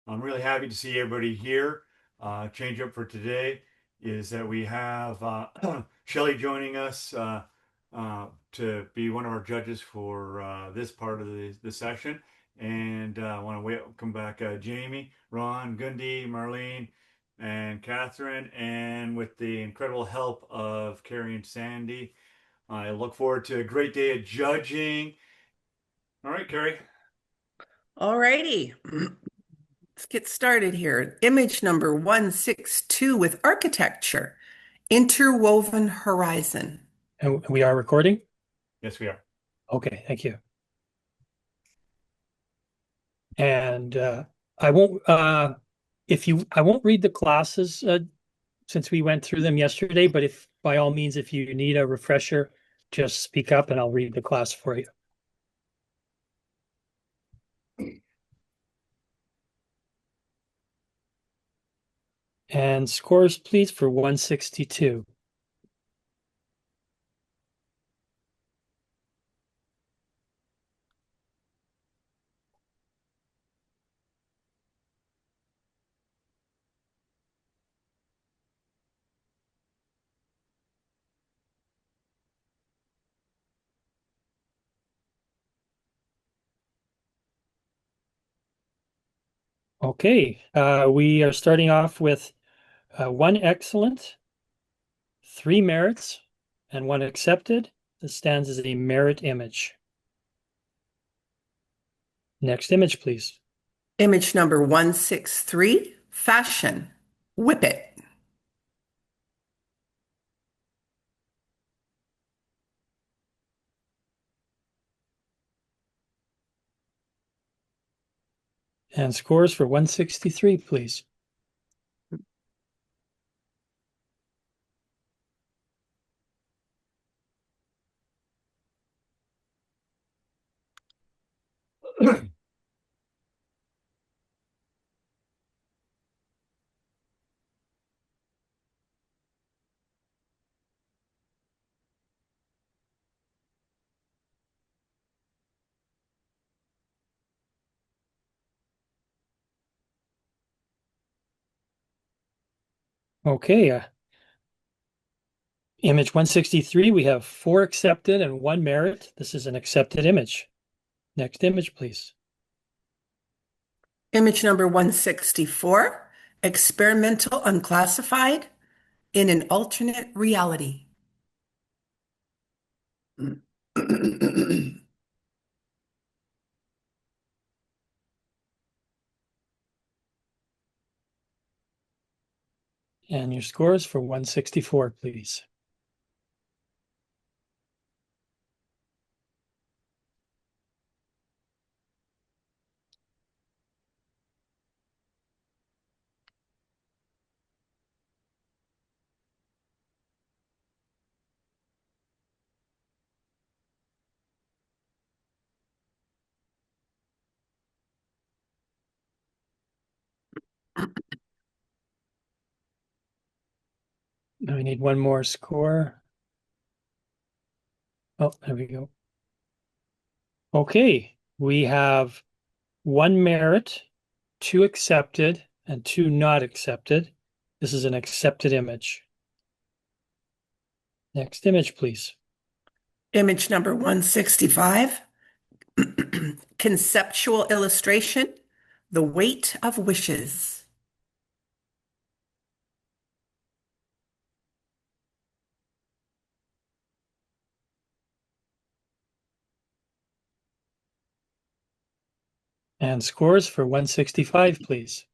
I'm really happy to see everybody here. Change up for today is that we have Shelly joining us to be one of our judges for this part of the session. And I want to welcome back Jamie, Ron, Gundy, Marlene, and Catherine. And with the incredible help of Carrie and Sandy, I look forward to a great day of judging. All right, Carrie. All righty. Let's get started here. Image number 162 with architecture, interwoven horizon. And we are recording? Yes, we are. Okay, thank you. And I won't I won't read the classes since we went through them yesterday, but if by all means, if you need a refresher, just speak up and I'll read the class for you. And scores, please, for 162. Okay, we are starting off with one excellent, three merits, and one accepted. This stands as a merit image. Next image, please. Image number 163, fashion, whip it. And scores for 163, please. Okay, image 163, we have four accepted and one merit. This is an accepted image. Next image, please. Image number 164, experimental unclassified in an alternate reality. And your scores for 164, please. Now we need one more score. Oh, there we go. Okay, we have one merit, two accepted, and two not accepted. This is an accepted image. Next image, please. Image number 165, conceptual illustration, the weight of wishes. And scores for 165, please.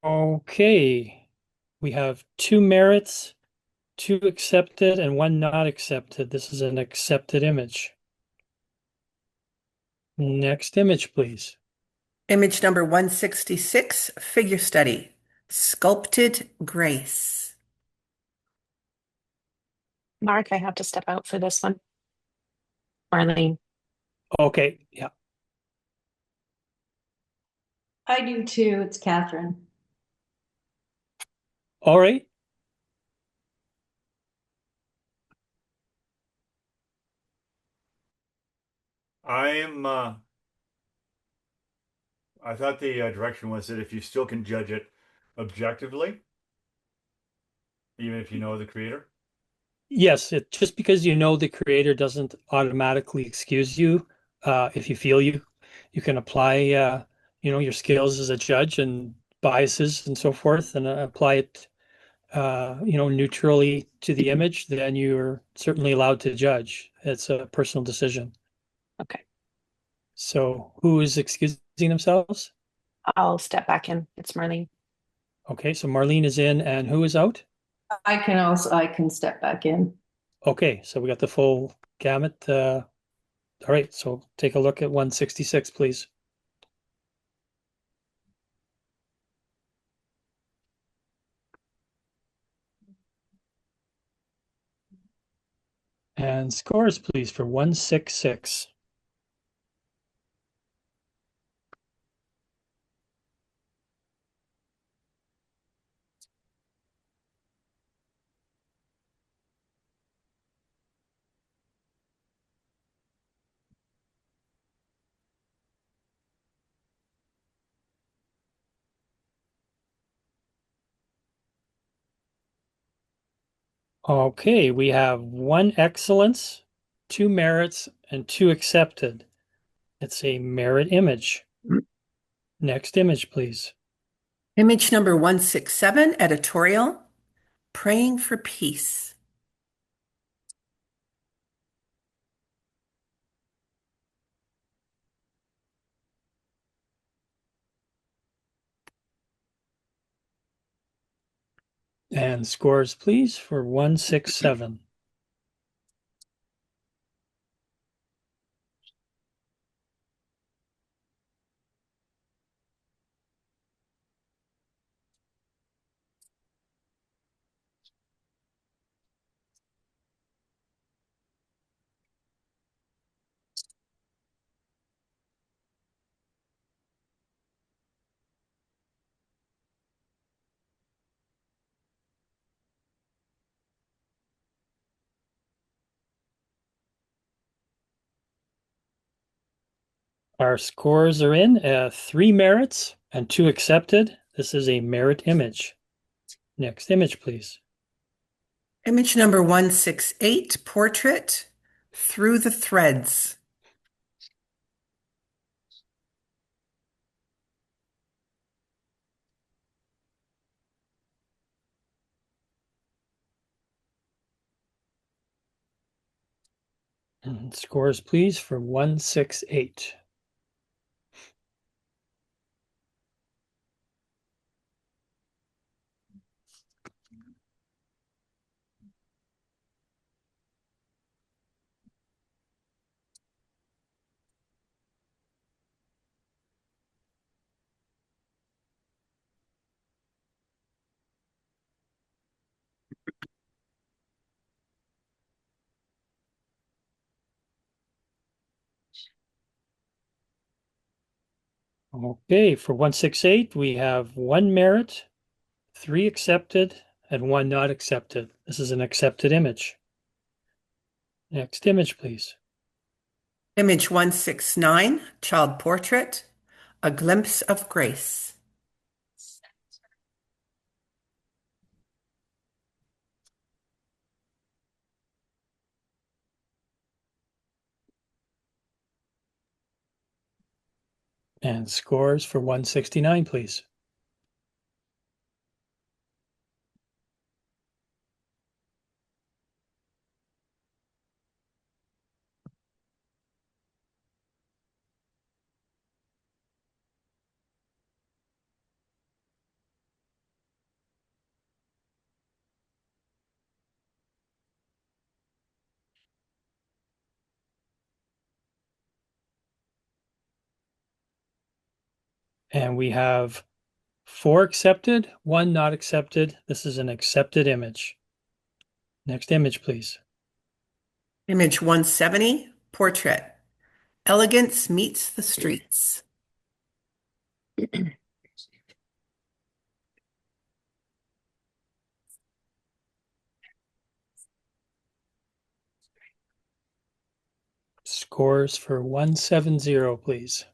Okay, we have two merits two accepted and one not accepted. This is an accepted image. Next image, please. Image number 166, figure study, sculpted grace. Mark, I have to step out for this one. Marlene. Okay, yeah. I do too. It's Catherine. All right. I thought the direction was that if you still can judge it objectively, even if you know the creator. Yes, just because you know the creator doesn't automatically excuse you. If you feel you can apply your skills as a judge and biases and so forth and apply it neutrally to the image, then you're certainly allowed to judge. It's a personal decision. Okay, So who is excusing themselves? I'll step back in. It's Marlene. Okay, so Marlene is in and who is out? I can step back in. Okay, so we got the full gamut. All right, so take a look at 166, please. And scores, please, for 166. Okay, we have one excellence, two merits, and two accepted. It's a merit image. Next image, please. Image number 167, editorial, praying for peace. And scores, please, for 167. Our scores are in, three merits and two accepted. This is a merit image. Next image, please. Image number 168, portrait, through the threads. And scores, please, for 168. Okay, for 168, we have one merit, three accepted, and one not accepted. This is an accepted image. Next image, please. Image 169, child portrait, a glimpse of grace. And scores for 169, please. And we have 4 accepted, 1 not accepted. This is an accepted image. Next image, please. Image 170, portrait. Elegance meets the streets. Scores for 170, please.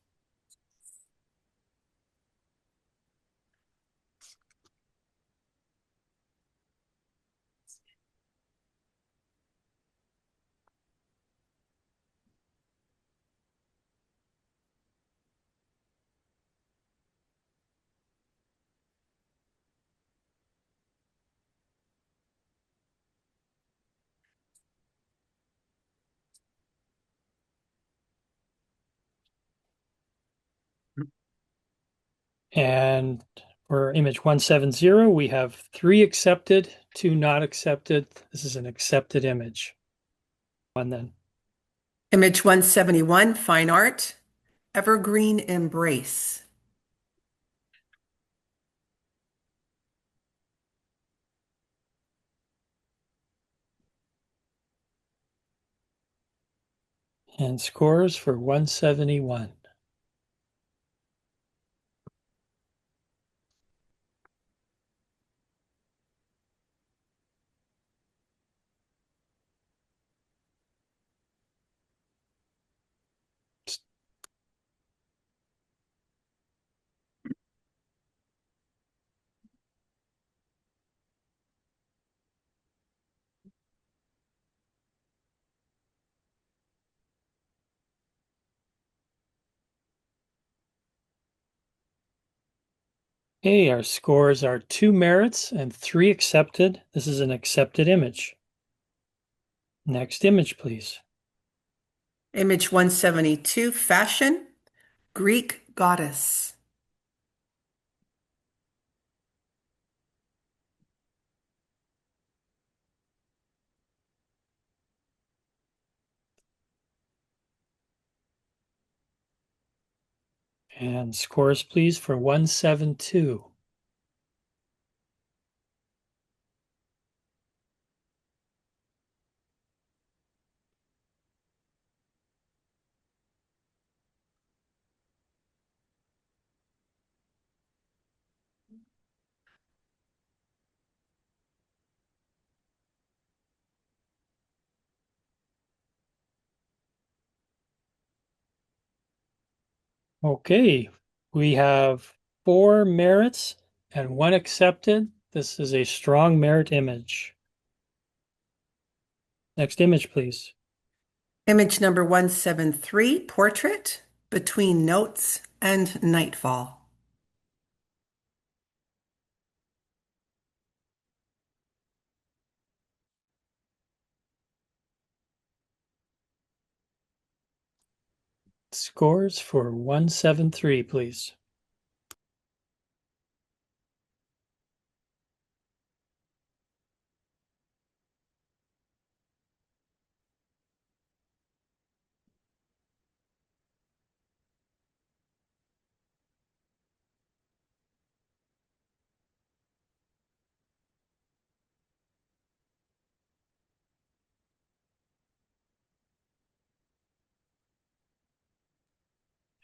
And for image 170, we have 3 accepted, 2 not accepted. This is an accepted image. One then. Image 171, fine art. Evergreen embrace. And scores for 171. Okay, our scores are 2 merits and 3 accepted. This is an accepted image. Next image, please. Image 172, fashion. Greek goddess. And scores, please, for 172. Okay, we have 4 merits and 1 accepted. This is a strong merit image. Next image, please. Image number 173, portrait. Between notes and nightfall. Scores for 173, please.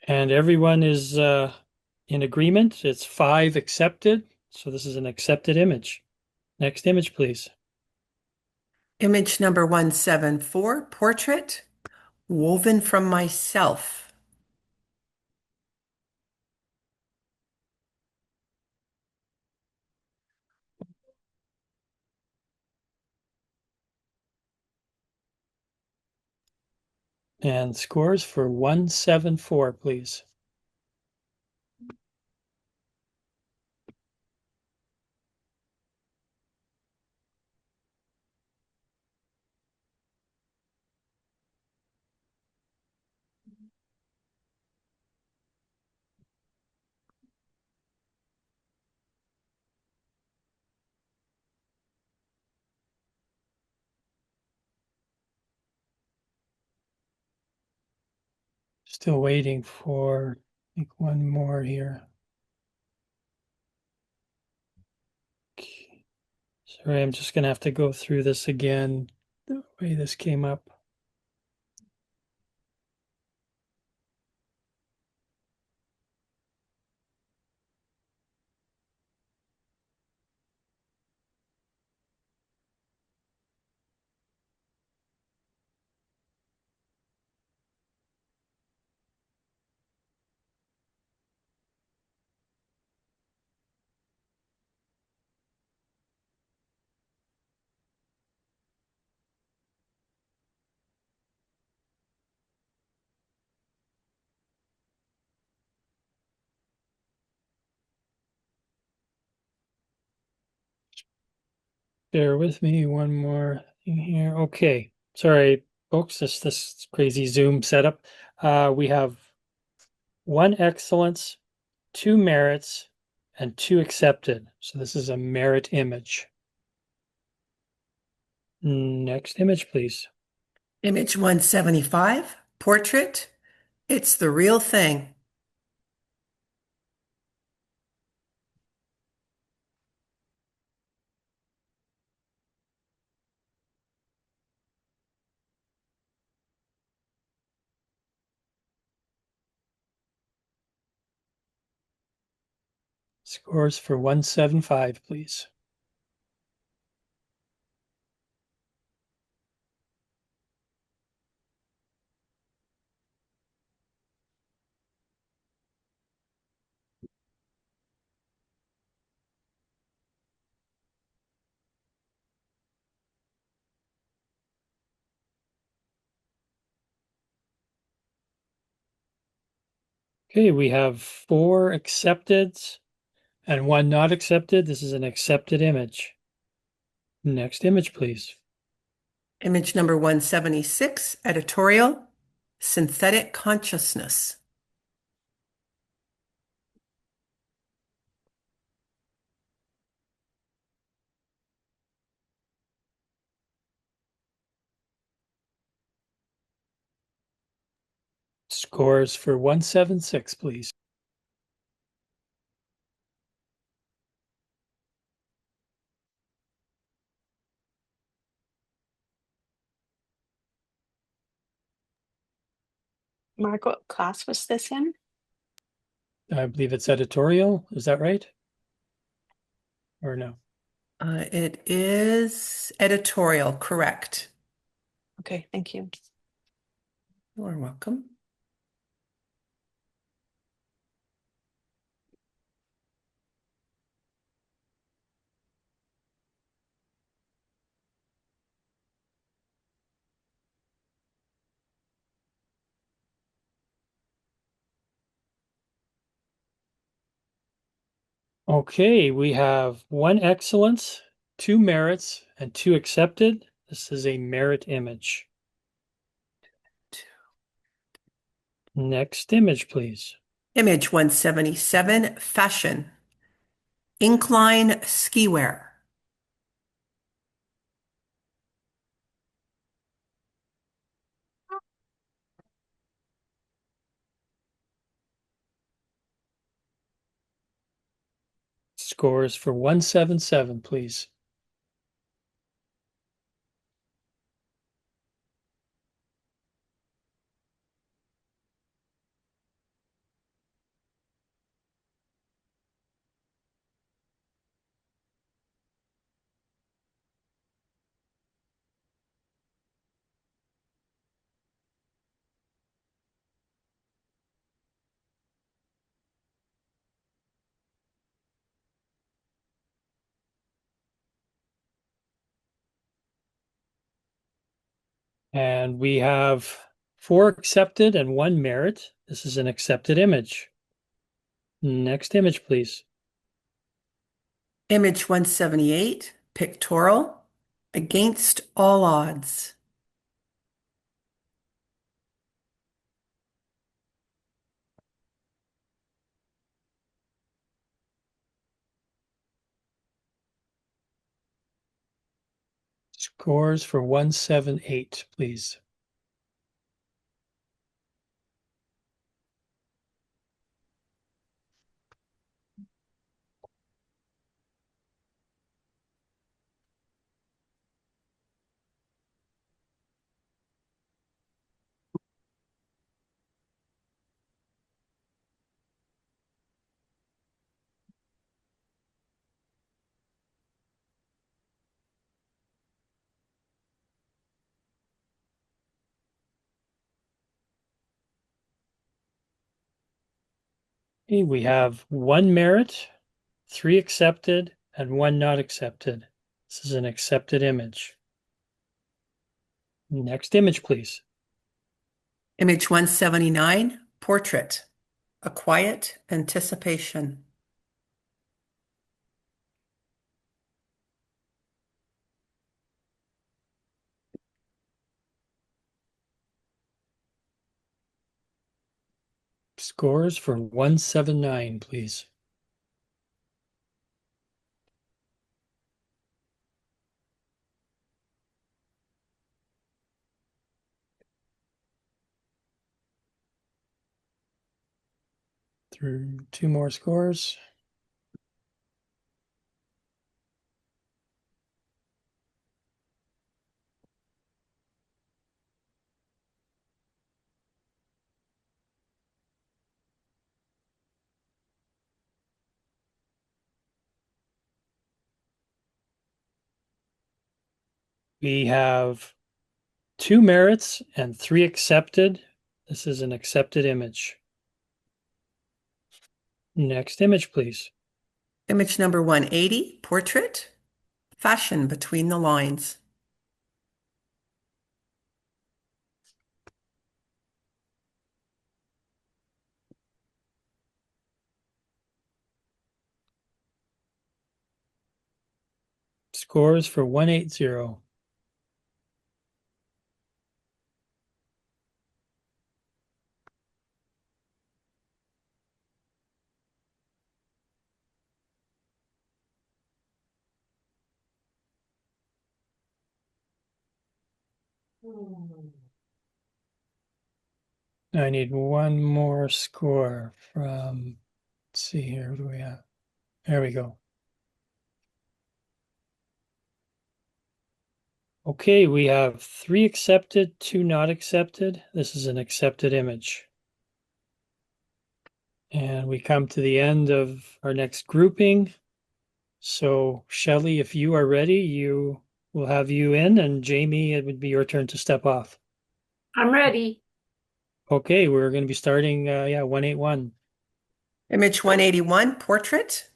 And everyone is in agreement. It's 5 accepted. So this is an accepted image. Next image, please. Image number 174, portrait. Woven from myself. And scores for 174, please. Still waiting for, I think, one more here. Sorry, I'm just gonna have to go through this again, the way this came up. Bear with me, one more thing here. Okay, sorry, folks, this crazy Zoom setup. We have 1 excellence, 2 merits, and 2 accepted. So this is a merit image. Next image, please. Image 175, portrait. It's the real thing. Scores for 175, please. Okay, we have 4 accepted and 1 not accepted. This is an accepted image. Next image, please. Image number 176, editorial, synthetic consciousness. Scores for 176, please. Mark, what class was this in? I believe it's editorial. Is that right? Or no? It is editorial, correct. Okay, thank you. You're welcome. Okay, we have 1 excellence, 2 merits, and 2 accepted. This is a merit image. Next image, please. Image 177, fashion, incline ski wear. Scores for 177, please. And we have 4 accepted and 1 merit. This is an accepted image. Next image, please. Image 178, pictorial, against all odds. Scores for 178, please. Okay, we have 1 merit, 3 accepted, and 1 not accepted. This is an accepted image. Next image, please. Image 179, portrait, a quiet anticipation. Scores for 179, please. Through 2 more scores. We have 2 merits and 3 accepted. This is an accepted image. Next image, please. Image number 180, portrait, fashion between the lines. Scores for 180. I need 1 more score from, let's see here, what do we have? There we go. Okay, we have 3 accepted, 2 not accepted. This is an accepted image. And we come to the end of our next grouping. So, Shelley, if you are ready, we'll have you in, and Jamie, it would be your turn to step off. I'm ready. Okay, we're going to be starting, 181. Image 181, portrait,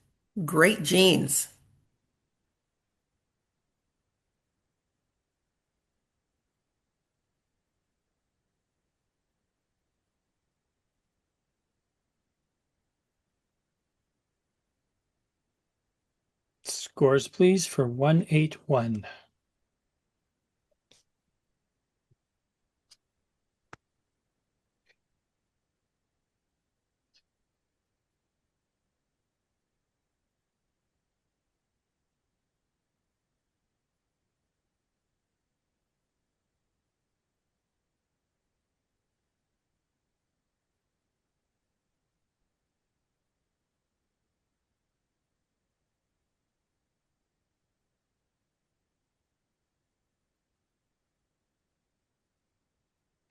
great genes. Scores, please, for 181.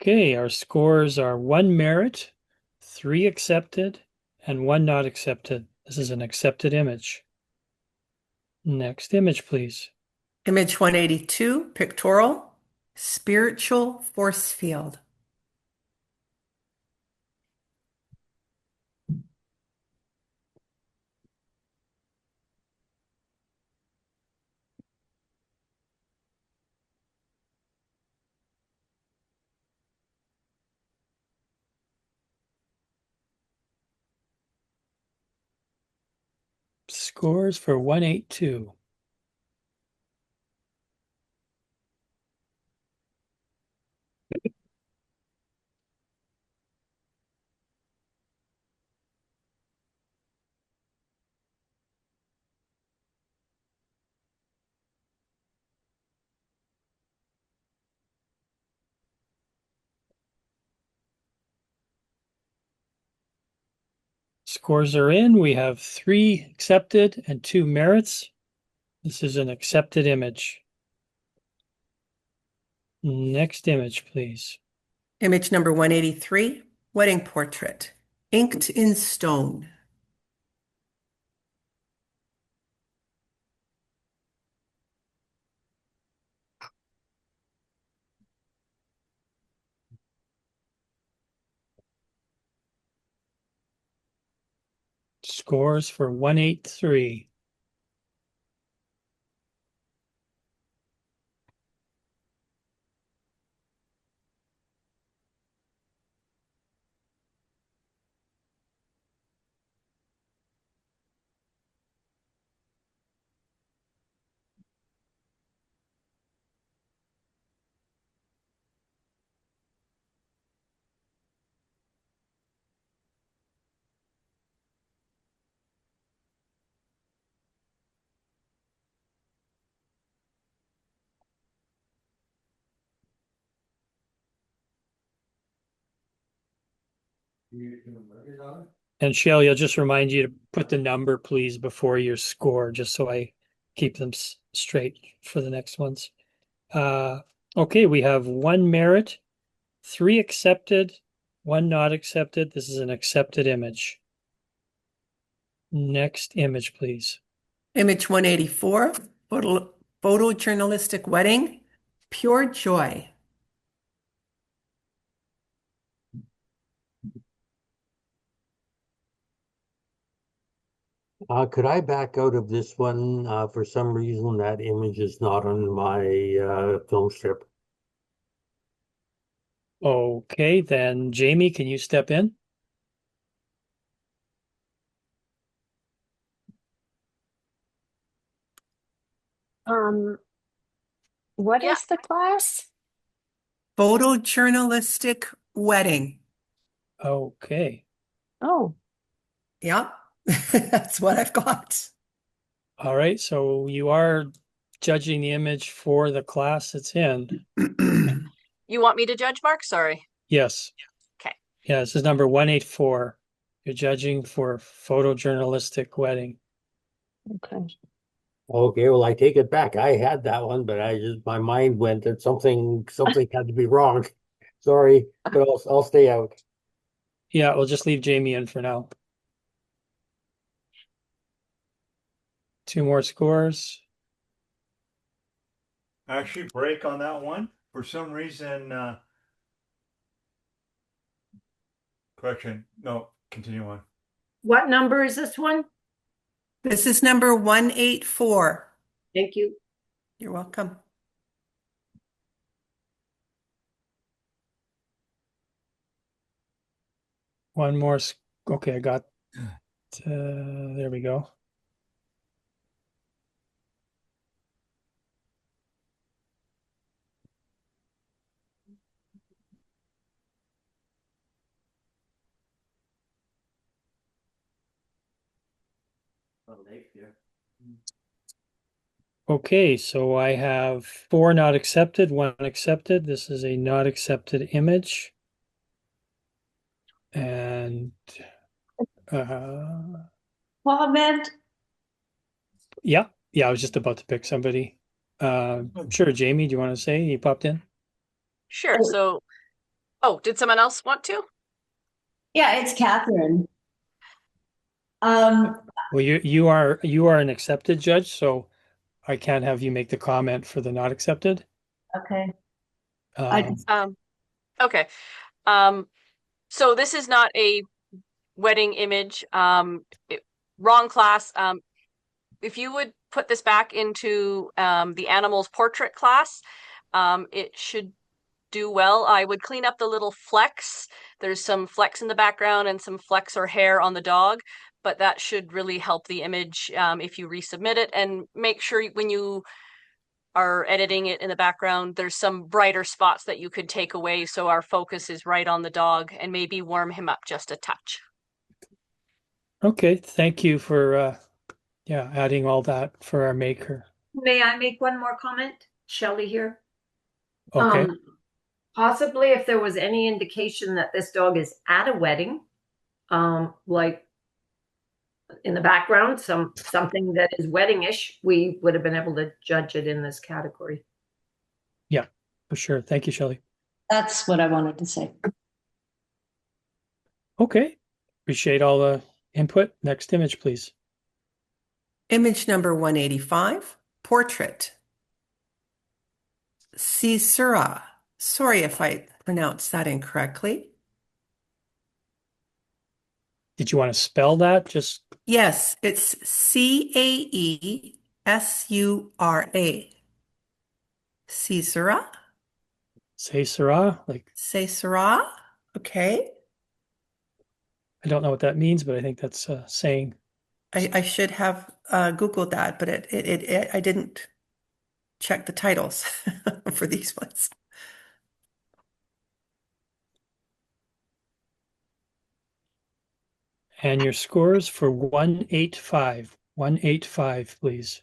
Okay, our scores are 1 merit, 3 accepted, and 1 not accepted. This is an accepted image. Next image, please. Image 182, pictorial, spiritual force field. Scores for 182. Scores are in. We have 3 accepted and 2 merits. This is an accepted image. Next image, please. Image number 183, wedding portrait, inked in stone. scores for 183. And Shelley, I'll just remind you to put the number, please, before your score, just so I keep them straight for the next ones. Okay, we have 1 merit, 3 accepted, 1 not accepted. This is an accepted image. Next image, please. Image 184, photojournalistic wedding, pure joy. Could I back out of this one? For some reason, that image is not on my film strip. Okay, then Jamie, can you step in? Um, what Yeah. is the class? Photojournalistic wedding. Okay. Oh, Yeah, that's what I've got. All right, so you are judging the image for the class it's in. You want me to judge, Mark? Sorry. Yes. Okay. Yeah, this is number 184. You're judging for photojournalistic wedding. okay. Okay, well, I take it back. I had that one, but my mind went that something had to be wrong. Sorry, but I'll stay out. Yeah, we'll just leave Jamie in for now. 2 more scores. Actually, break on that one. For some reason, correction. No, continue on. What number is this one? This is number 184. Thank you. You're welcome. One more. Okay, I got. There we go. Okay, so I have 4 not accepted, 1 accepted. This is a not accepted image. And Comment? yeah, I was just about to pick somebody. Sure, Jamie, do you want to say you popped in? Sure. So, did someone else want to? Yeah, it's Catherine. Well, you are an accepted judge, so I can't have you make the comment for the not accepted. Okay. Okay. So this is not a wedding image. Wrong class. If you would put this back into the animals portrait class, it should do well. I would clean up the little flecks. There's some flecks in the background and some flecks or hair on the dog, but that should really help the image if you resubmit it. And make sure when you are editing it in the background, there's some brighter spots that you could take away so our focus is right on the dog, and maybe warm him up just a touch. Okay, thank you for adding all that for our maker. May I make one more comment? Shelley here. Okay. Possibly if there was any indication that this dog is at a wedding, like in the background, something that is wedding-ish, we would have been able to judge it in this category. Yeah, for sure. Thank you, Shelley. That's what I wanted to say. Okay. Appreciate all the input. Next image, please. Image number 185, portrait. Caesura. Sorry if I pronounced that incorrectly. Did you want to spell that? Just Yes, it's Caesura. Caesura? Say Sarah, like Caesura? Okay. I don't know what that means, but I think that's saying. I should have Googled that, but I didn't check the titles for these ones. And your scores for 185. 185, please.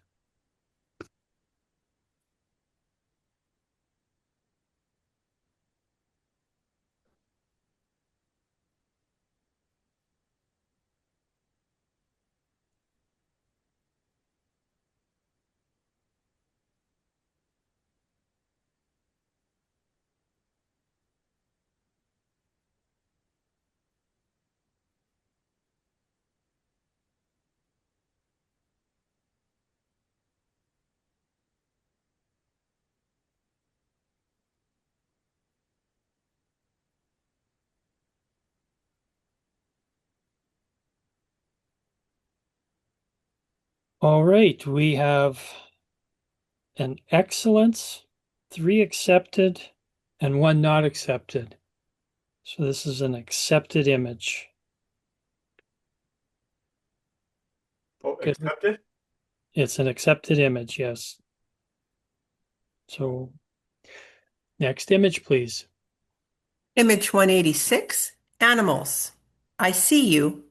All right, we have an excellence, 3 accepted, and 1 not accepted. So this is an accepted image. Oh, Good. accepted? It's an accepted image, yes. So next image, please. Image 186, animals. I see you.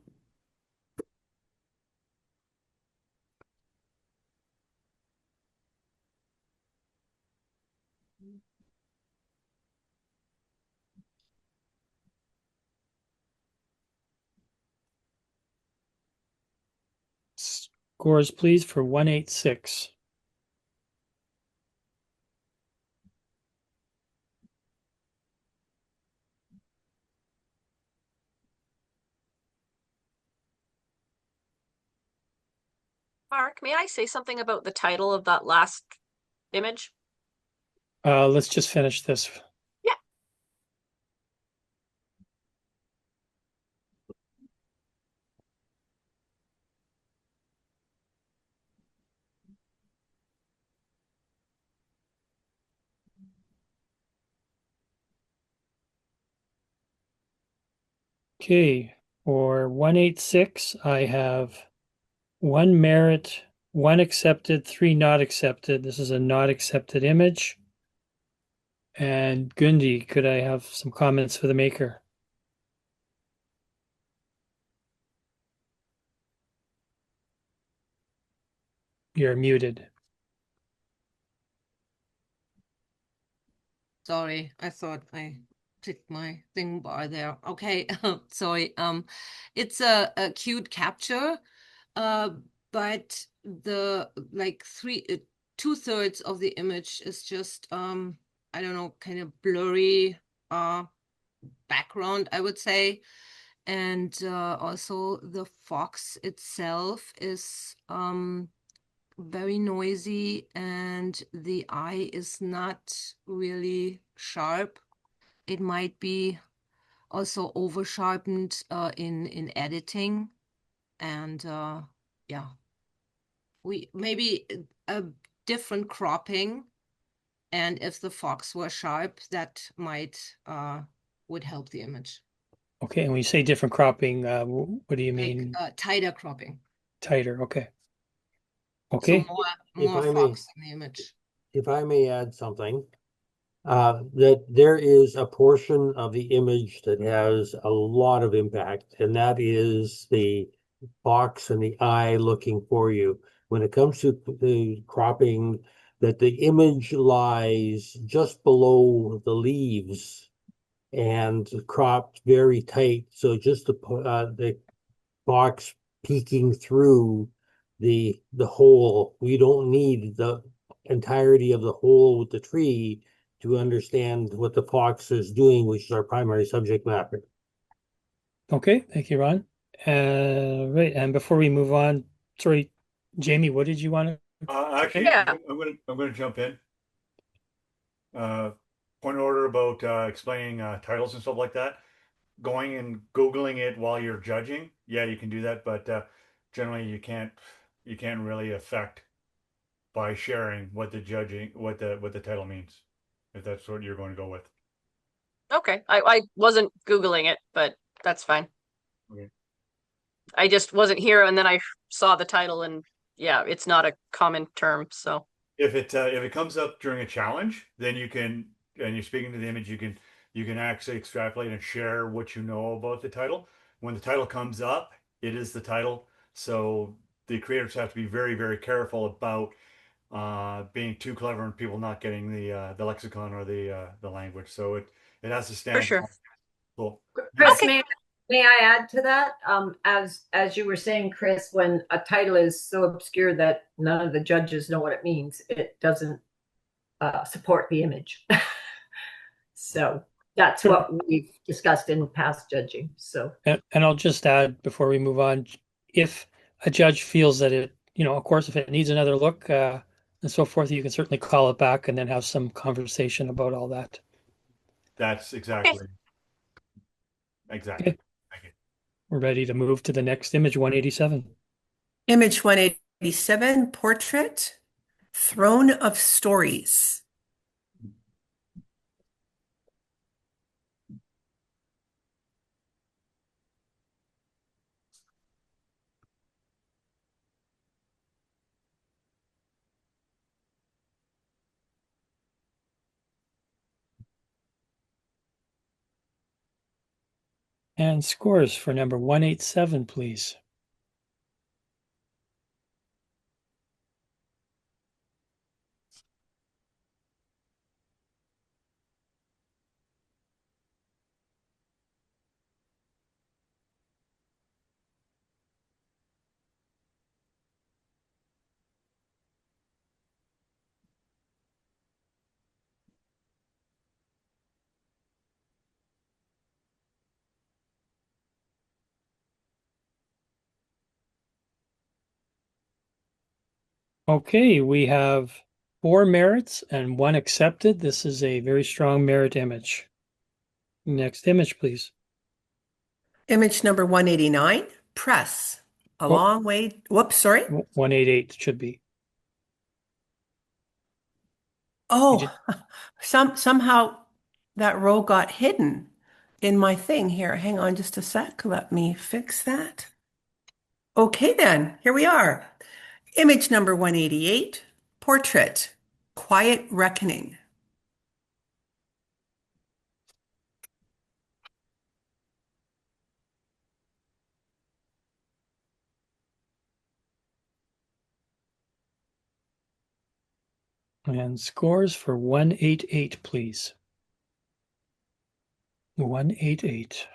Scores, please, for 186. Mark, may I say something about the title of that last image? Let's just finish this. Yeah. Okay, for 186, I have 1 merit, 1 accepted, 3 not accepted. This is a not accepted image. And Gundi, could I have some comments for the maker? You're muted. Sorry, I thought I clicked my thing bar there. Okay, sorry. It's a cute capture, but the like 2/3 of the image is just I don't know, kind of blurry background, I would say. And also the fox itself is very noisy and the eye is not really sharp. It might be also over sharpened in editing, and yeah, we maybe a different cropping, and if the fox were sharp, that might would help the image. Okay, and when you say different cropping, what do you mean? Like tighter cropping. Tighter, okay. So Okay. more I may- fox in the image. If I may add something, that there is a portion of the image that has a lot of impact, and that is the box and the eye looking for you. When it comes to the cropping, that the image lies just below the leaves and cropped very tight. So just the box peeking through the hole. We don't need the entirety of the hole with the tree to understand what the fox is doing, which is our primary subject matter. Okay, thank you, Ron. Right, and before we move on, sorry, Jamie, what did you want to? Actually, Yeah. I'm gonna jump in. Point of order about explaining titles and stuff like that. Going and Googling it while you're judging, yeah, you can do that, but generally you can't really affect by sharing what the judging what the title means, if that's what you're going to go with. Okay. I wasn't Googling it, but that's fine. Okay. I just wasn't here and then I saw the title and yeah, it's not a common term. So If it comes up during a challenge, then you can, and you're speaking to the image, you can actually extrapolate and share what you know about the title. When the title comes up, it is the title. So the creators have to be very, very careful about being too clever and people not getting the lexicon or the language. So it has to for stand. sure. Cool. Chris, Okay. may I add to that? As you were saying, Chris, when a title is so obscure that none of the judges know what it means, it doesn't support the image. So that's what we've discussed in past judging. So And I'll just add before we move on, if a judge feels that it, of course, if it needs another look and so forth, you can certainly call it back and then have some conversation about all that. That's Okay. exactly. Okay. Thank you. We're ready to move to the next image, 187. Image 187, portrait, throne of stories. And scores for number 187, please. Okay, we have 4 merits and 1 accepted. This is a very strong merit image. Next image, please. Image number 189, press. A Oh. long way. Whoops, sorry. 188 should be. Oh, somehow that row got hidden in my thing here. Hang on just a sec. Let me fix that. Okay, then, here we are. Image number 188, portrait, quiet reckoning. And scores for 188, please. 188.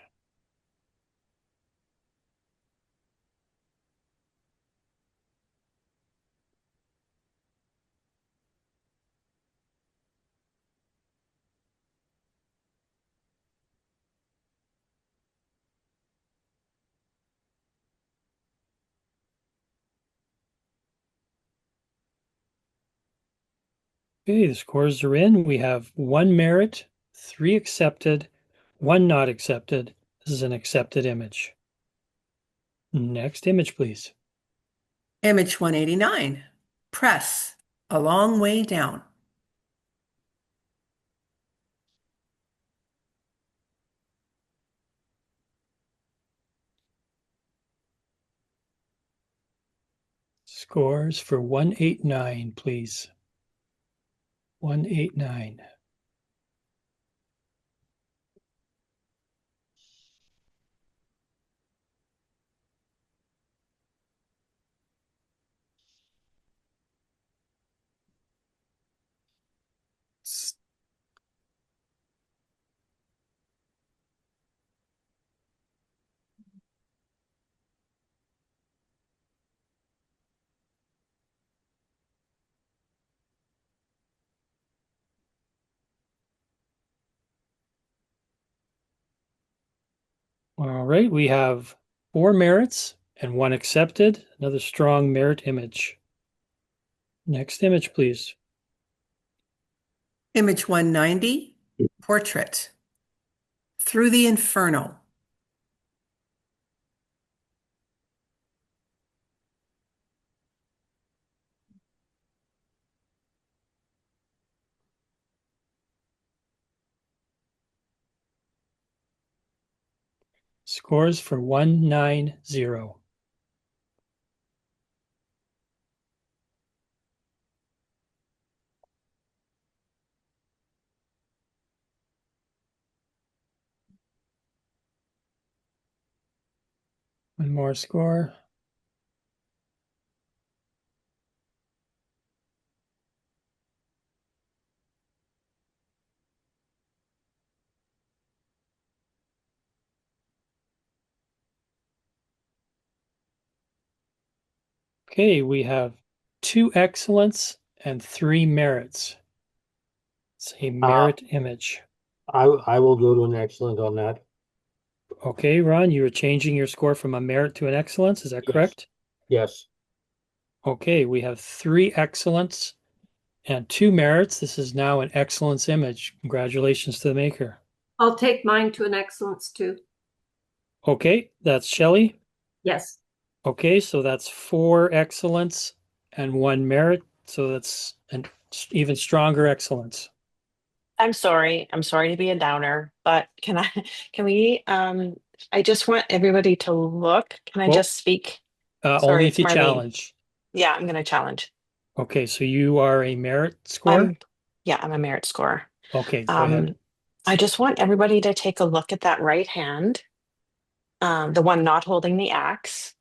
Okay, the scores are in. We have 1 merit, 3 accepted, 1 not accepted. This is an accepted image. Next image, please. Image 189, press, a long way down. Scores for 189, please. 189. All right, we have 4 merits and 1 accepted. Another strong merit image. Next image, please. Image 190, portrait, through the inferno. Scores for 190. One more score. Okay, we have 2 excellence and 3 merits. It's a merit image. I will go to an excellent on that. Okay, Ron, you were changing your score from a merit to an excellence. Is that Yes. correct? Yes. Okay, we have 3 excellence and 2 merits. This is now an excellence image. Congratulations to the maker. I'll take mine to an excellence too. Okay, that's Shelley. Yes. Okay, so that's 4 excellence and 1 merit. So that's an even stronger excellence. I'm sorry. I'm sorry to be a downer, but can we, I just want everybody to look. Can I Well, just speak? Only Sorry, if you Marlene. challenge. Yeah, I'm going to challenge. Okay, so you are a merit score? I'm a merit scorer. Okay, go ahead. I just want everybody to take a look at that right hand, the one not holding the axe.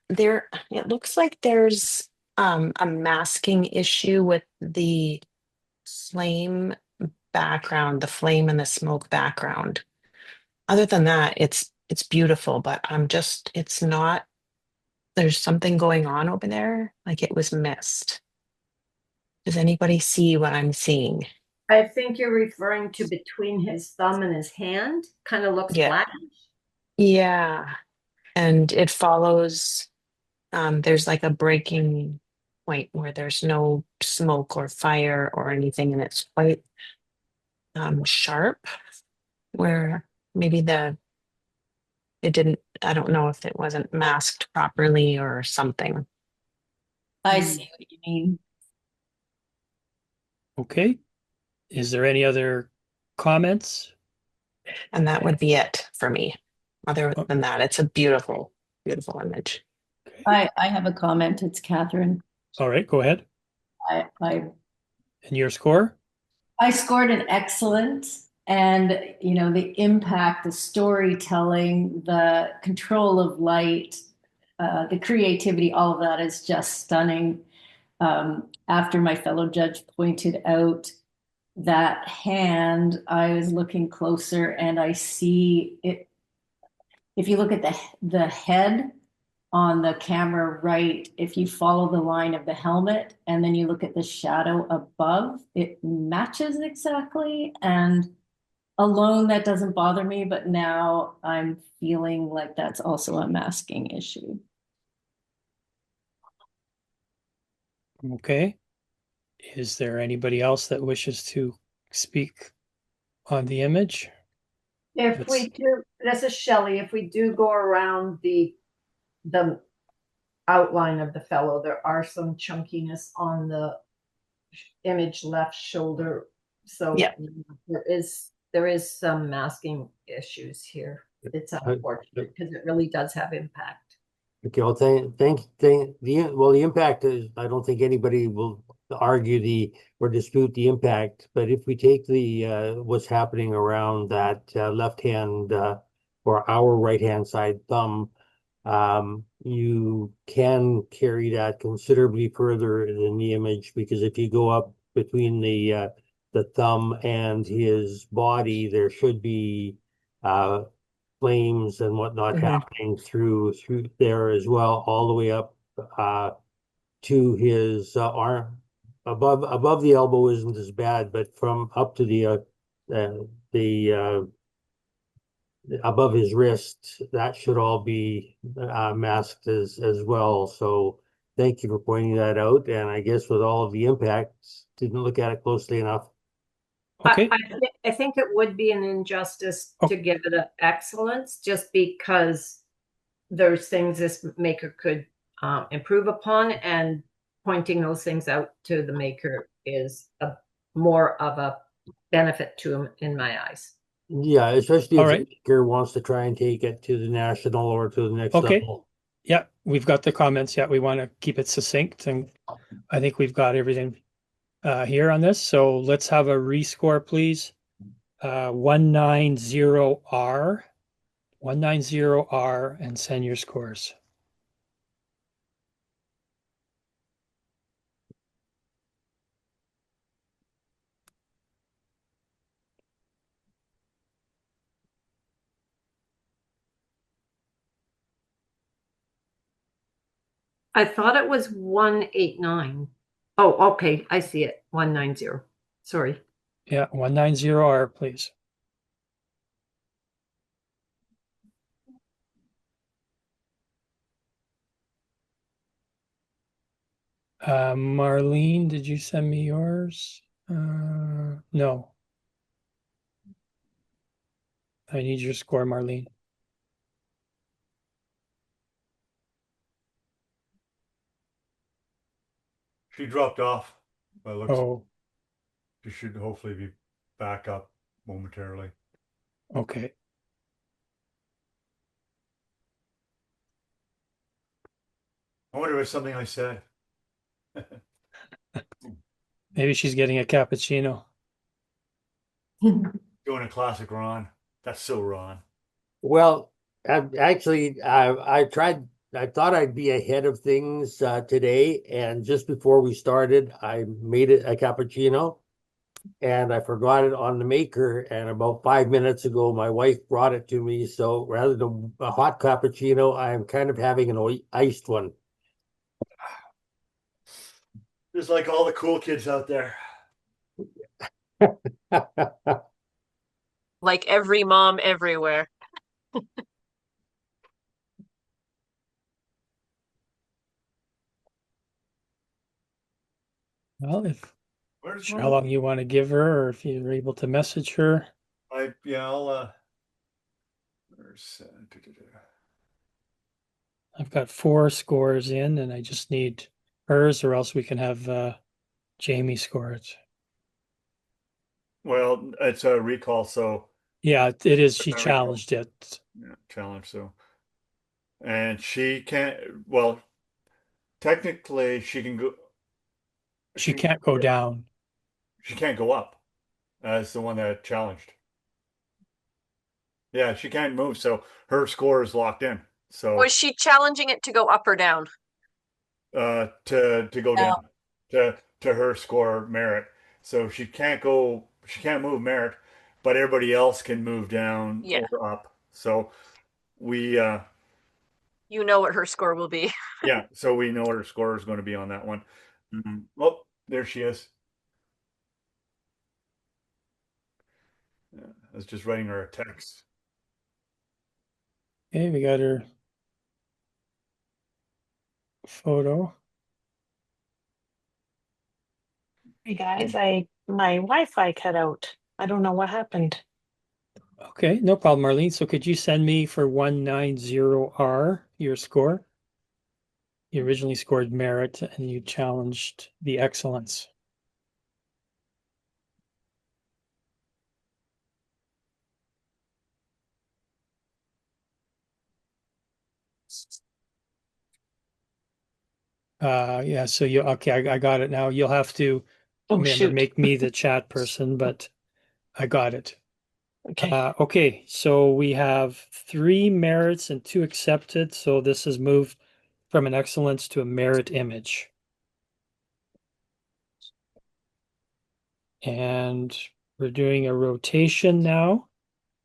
There, it looks like there's a masking issue with the flame background, the flame and the smoke background. Other than that, it's beautiful, but it's not, there's something going on over there, like it was missed. Does anybody see what I'm seeing? I think you're referring to between his thumb and his hand. Kind of looks Yeah. black. Yeah. And it follows, there's like a breaking point where there's no smoke or fire or anything, and it's quite sharp, where maybe I don't know if it wasn't masked properly or something. I see what you mean. Okay. Is there any other comments? And that would be it for me. Other than that, it's a beautiful, beautiful image. I have a comment. It's Catherine. All right, go ahead. I And your score? I scored an excellent, and the impact, the storytelling, the control of light, the creativity, all of that is just stunning. After my fellow judge pointed out that hand, I was looking closer and I see it. If you look at the head on the camera right, if you follow the line of the helmet and then you look at the shadow above, it matches exactly. And alone, that doesn't bother me, but now I'm feeling like that's also a masking issue. Okay. Is there anybody else that wishes to speak on the image? If we do, this is Shelley. If we do go around the outline of the fellow, there are some chunkiness on the image left shoulder. So Yeah. there is some masking issues here. It's unfortunate because it really does have impact. Okay, well, the impact is, I don't think anybody will argue or dispute the impact, but if we take what's happening around that left hand or our right hand side thumb, you can carry that considerably further than the image, because if you go up between the thumb and his body, there should be flames and whatnot happening through there as well, all the way up to his arm. Above the elbow isn't as bad, but from up to the above his wrist, that should all be masked as well. So thank you for pointing that out. And I guess with all of the impacts, didn't look at it closely enough. Okay. I think it would be an injustice to give it an excellence, just because there's things this maker could improve upon, and pointing those things out to the maker is more of a benefit to him in my eyes. Yeah, especially All if the right. maker wants to try and take it to the national or to the next Okay. level. Yeah, we've got the comments. Yeah, we want to keep it succinct, and I think we've got everything here on this. So let's have a rescore, please. 190R, 190R, and send your scores. I thought it was 189. Oh, okay. I see it. 190. Sorry. Yeah, 190R, please. Marlene, did you send me yours? No. I need your score, Marlene. She dropped off. But it looks Oh, she should hopefully be back up momentarily. okay. I wonder if it's something I said. Maybe she's getting a cappuccino. Doing a classic Ron. That's so Ron. Well, actually, I thought I'd be ahead of things today, and just before we started, I made it a cappuccino, and I forgot it on the maker. And about 5 minutes ago, my wife brought it to me. So rather than a hot cappuccino, I'm kind of having an iced one. Just like all the cool kids out there. Like every mom everywhere. Well, if Where's how my long you want to give her, or if you're able to message her. I'll where's I've got 4 scores in, and I just need hers, or else we can have Jamie score it. well, it's a recall, so Yeah, it is. She I recall. challenged it. Yeah, challenge, so and she can't well technically she can go She she can't go down. she can't go up as the one that challenged. Yeah, she can't move, so her score is locked in. So Was she challenging it to go up or down? to go down to her score merit. So she can't move merit, but everybody else can move down Yeah. or up. So we You know what her score will be. yeah, so we know what her score is going to be on that one. Oh, there she is. Yeah, I was just writing her a text. Okay, we got her photo. Hey guys, my Wi-Fi cut out. I don't know what happened. Okay, no problem, Marlene. So could you send me for 190R your score? You originally scored merit and you challenged the excellence. Yeah, so you okay, I got it now. You'll have to Oh remember shoot. make me the chat person, but I got it. Okay. Okay, so we have 3 merits and 2 accepted. So this has moved from an excellence to a merit image. And we're doing a rotation now.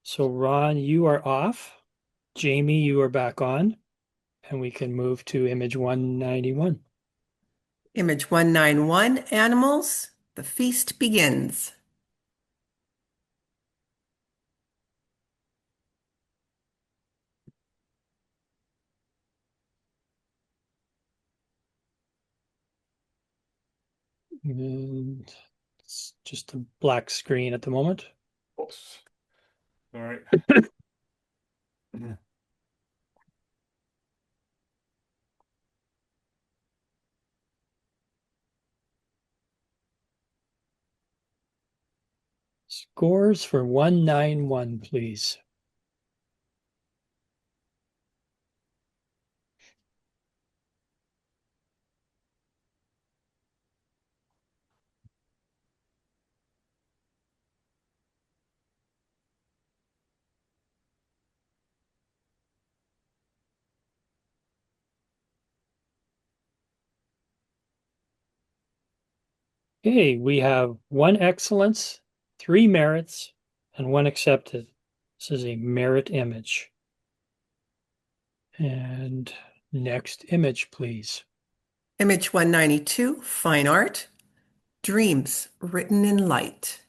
So Ron, you are off. Jamie, you are back on. And we can move to image 191. Image 191, animals. The feast begins. And it's just a black screen at the moment. Oops. All right. Scores for 191, please. Okay, we have 1 excellence, 3 merits, and 1 accepted. This is a merit image. And next image, please. Image 192, fine art, dreams written in light.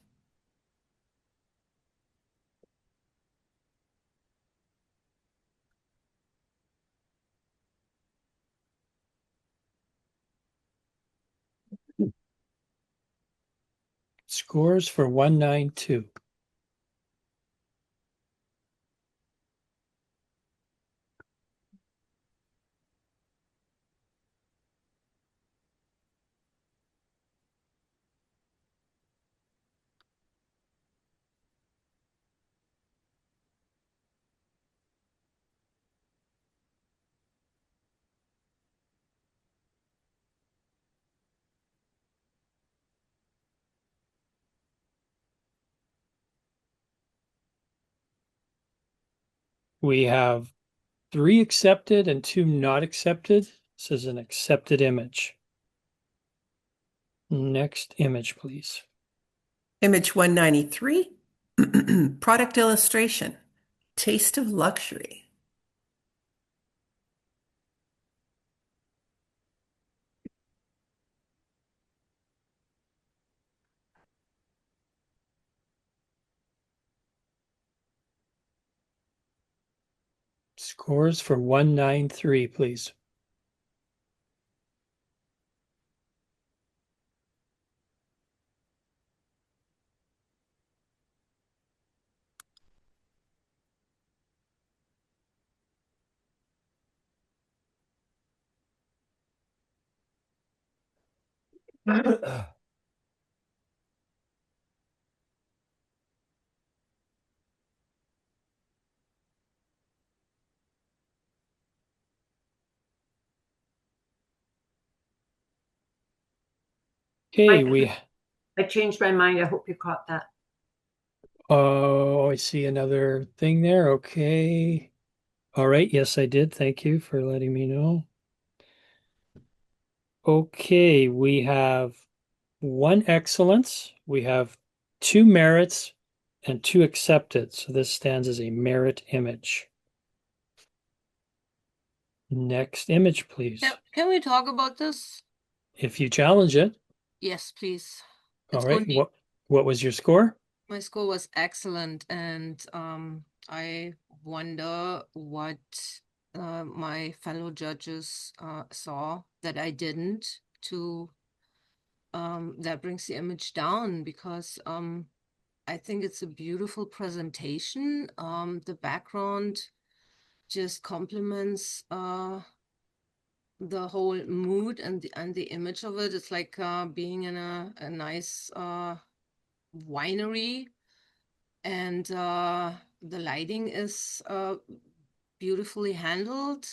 Scores for 192. We have 3 accepted and 2 not accepted. This is an accepted image. Next image, please. Image 193, product illustration, taste of luxury. Scores for 193, please. Okay, I changed my mind. I hope you caught that. Oh, I see another thing there. Okay. All right. Yes, I did. Thank you for letting me know. Okay, we have 1 excellence, we have 2 merits, and 2 accepted. So this stands as a merit image. Next image, please. Can we talk about this? If you challenge it. Yes, please. All right. What was your score? My score was excellent, and I wonder what my fellow judges saw that I didn't, to that brings the image down, because I think it's a beautiful presentation. The background just complements the whole mood and the image of it. It's like being in a nice winery, and the lighting is beautifully handled.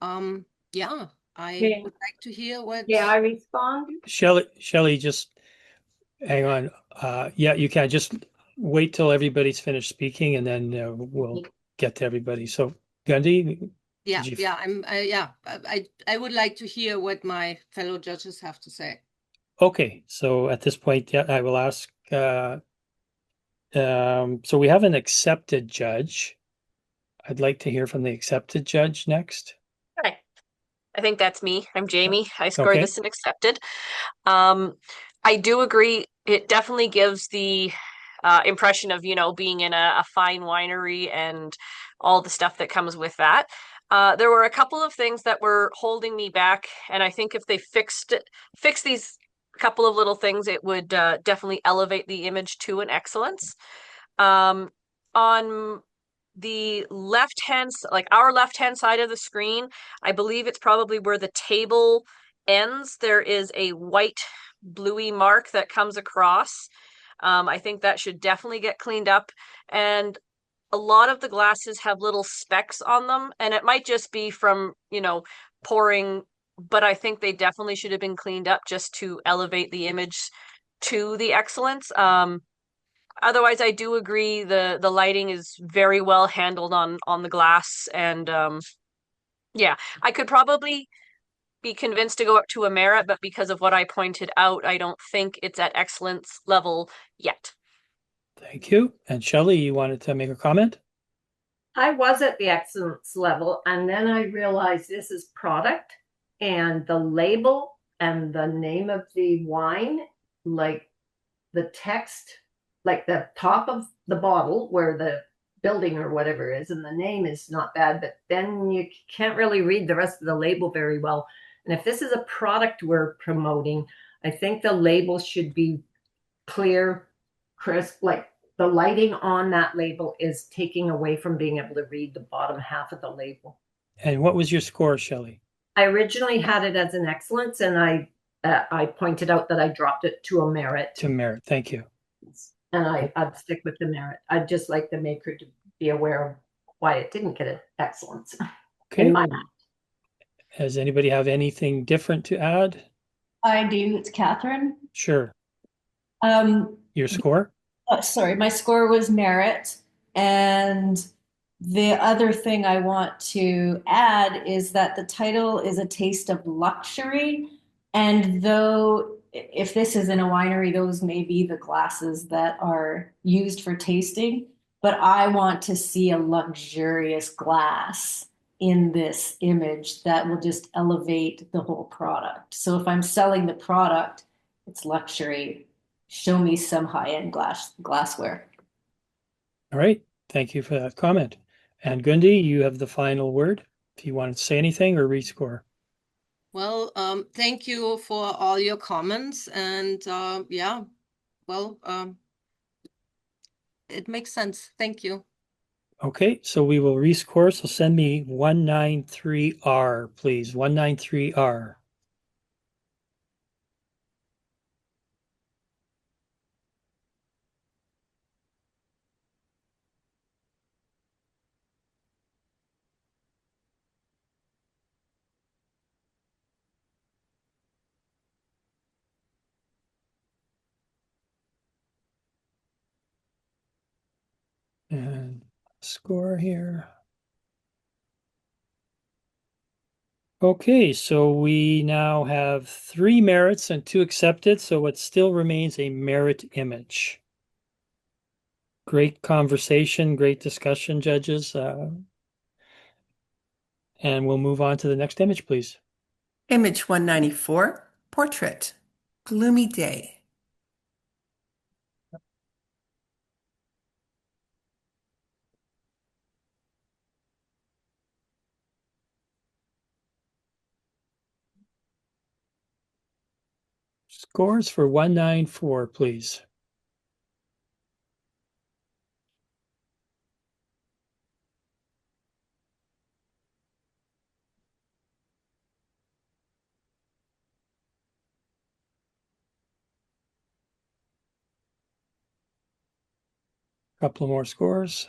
Yeah, I Yeah. would like to hear what. Yeah, I respond. Shelley, just hang on. Yeah, you can just wait till everybody's finished speaking, and then we'll get to everybody. So, Gundy, Yeah, did you... yeah, I would like to hear what my fellow judges have to say. Okay, so at this point, yeah, I will ask. So we have an accepted judge. I'd like to hear from the accepted judge next. Hi, I think that's me. I'm Jamie. I scored Okay. this and accepted. I do agree. It definitely gives the impression of, being in a fine winery and all the stuff that comes with that. There were a couple of things that were holding me back, and I think if they fix these couple of little things, it would definitely elevate the image to an excellence. On the left hand, like our left hand side of the screen, I believe it's probably where the table ends. There is a white bluey mark that comes across. I think that should definitely get cleaned up. And a lot of the glasses have little specks on them, and it might just be from, pouring, but I think they definitely should have been cleaned up just to elevate the image to the excellence. Otherwise, I do agree the lighting is very well handled on the glass, and yeah, I could probably be convinced to go up to a merit, but because of what I pointed out, I don't think it's at excellence level yet. Thank you. And Shelley, you wanted to make a comment? I was at the excellence level, and then I realized this is product, and the label and the name of the wine, like the text, like the top of the bottle where the building or whatever is, and the name is not bad, but then you can't really read the rest of the label very well. And if this is a product we're promoting, I think the label should be clear, crisp, like the lighting on that label is taking away from being able to read the bottom half of the label. And what was your score, Shelley? I originally had it as an excellence, and I pointed out that I dropped it to a merit. To merit, thank you. And I'd stick with the merit. I'd just like the maker to be aware of why it didn't get an excellence. Okay. In my mind. Does anybody have anything different to add? I do. It's Catherine. Sure. Your score? Sorry, my score was merit. And the other thing I want to add is that the title is A Taste of Luxury. And though if this is in a winery, those may be the glasses that are used for tasting, but I want to see a luxurious glass in this image that will just elevate the whole product. So if I'm selling the product, it's luxury. Show me some high-end glassware. All right. Thank you for that comment. And Gundi, you have the final word if you want to say anything or rescore. Well, thank you for all your comments, and yeah, well, it makes sense. Thank you. Okay, so we will rescore. So send me 193R, please. 193R. And score here. Okay, so we now have 3 merits and 2 accepted, so it still remains a merit image. Great conversation, great discussion, judges. And we'll move on to the next image, please. Image 194, portrait, gloomy day. Scores for 194, please. Couple more scores.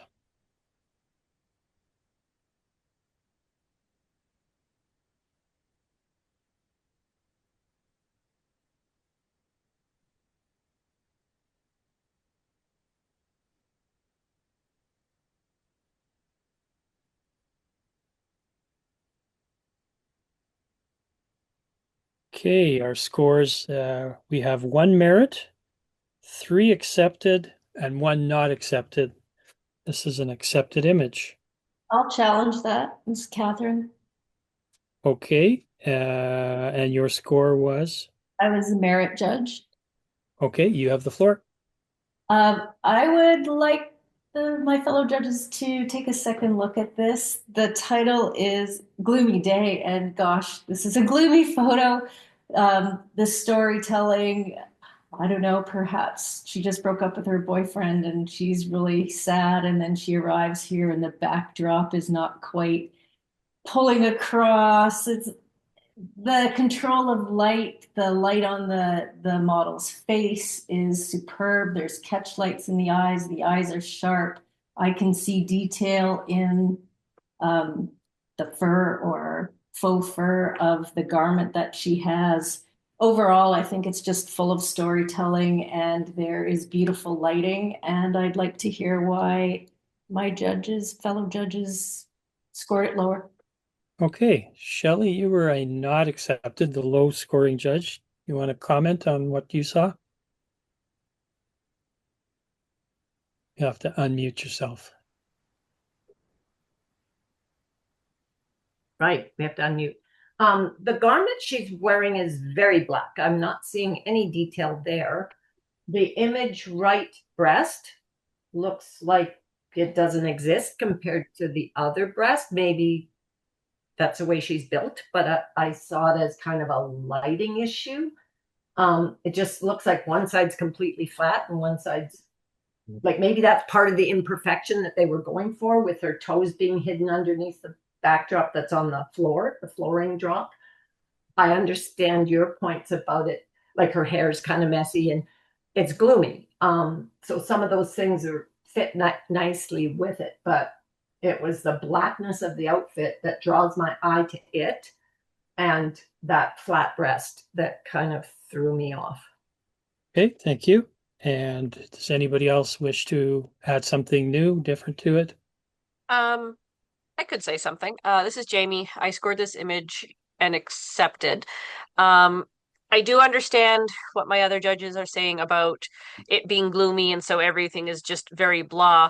Okay, our scores, we have 1 merit, 3 accepted, and 1 not accepted. This is an accepted image. I'll challenge that, Ms. Catherine. Okay, and your score was? I was a merit judge. Okay, you have the floor. I would like my fellow judges to take a second look at this. The title is Gloomy Day, and gosh, this is a gloomy photo. The storytelling, I don't know, perhaps she just broke up with her boyfriend and she's really sad, and then she arrives here and the backdrop is not quite pulling across. The control of light, the light on the model's face is superb. There's catch lights in the eyes. The eyes are sharp. I can see detail in the fur or faux fur of the garment that she has. Overall, I think it's just full of storytelling and there is beautiful lighting. And I'd like to hear why my fellow judges, scored it lower. Okay, Shelley, you were a not accepted, the low scoring judge. You want to comment on what you saw? You have to unmute yourself. Right, we have to unmute. The garment she's wearing is very black. I'm not seeing any detail there. The image right breast looks like it doesn't exist compared to the other breast. Maybe that's the way she's built, but I saw it as kind of a lighting issue. It just looks like one side's completely flat and one side's like maybe that's part of the imperfection that they were going for with her toes being hidden underneath the backdrop that's on the floor, the flooring drop. I understand your points about it, like her hair is kind of messy and it's gloomy. So some of those things are fit nicely with it, but it was the blackness of the outfit that draws my eye to it, and that flat breast that kind of threw me off. Okay, thank you. And does anybody else wish to add something new, different to it? I could say something. This is Jamie. I scored this image and accepted. I do understand what my other judges are saying about it being gloomy and so everything is just very blah.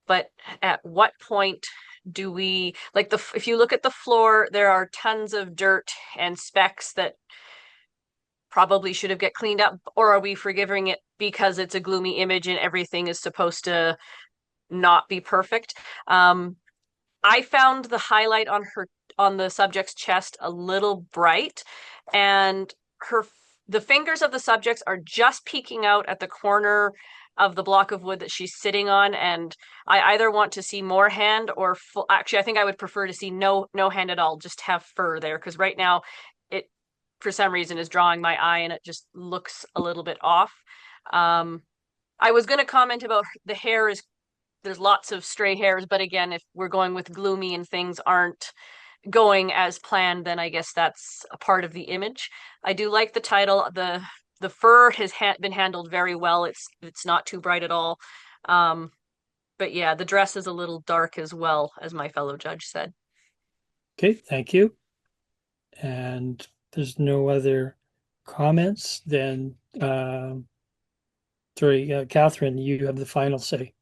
But at what point do we like if you look at the floor, there are tons of dirt and specks that probably should have get cleaned up, or are we forgiving it because it's a gloomy image and everything is supposed to not be perfect? I found the highlight on the subject's chest a little bright, and the fingers of the subjects are just peeking out at the corner of the block of wood that she's sitting on, and I either want to see more hand or full. Actually, I think I would prefer to see no hand at all, just have fur there, because right now it for some reason is drawing my eye and it just looks a little bit off. I was going to comment about the hair is there's lots of stray hairs, but again, if we're going with gloomy and things aren't going as planned, then I guess that's a part of the image. I do like the title. The fur has been handled very well. It's not too bright at all. But yeah, the dress is a little dark as well, as my fellow judge said. Okay, thank you. And there's no other comments, then Catherine, you have the final say.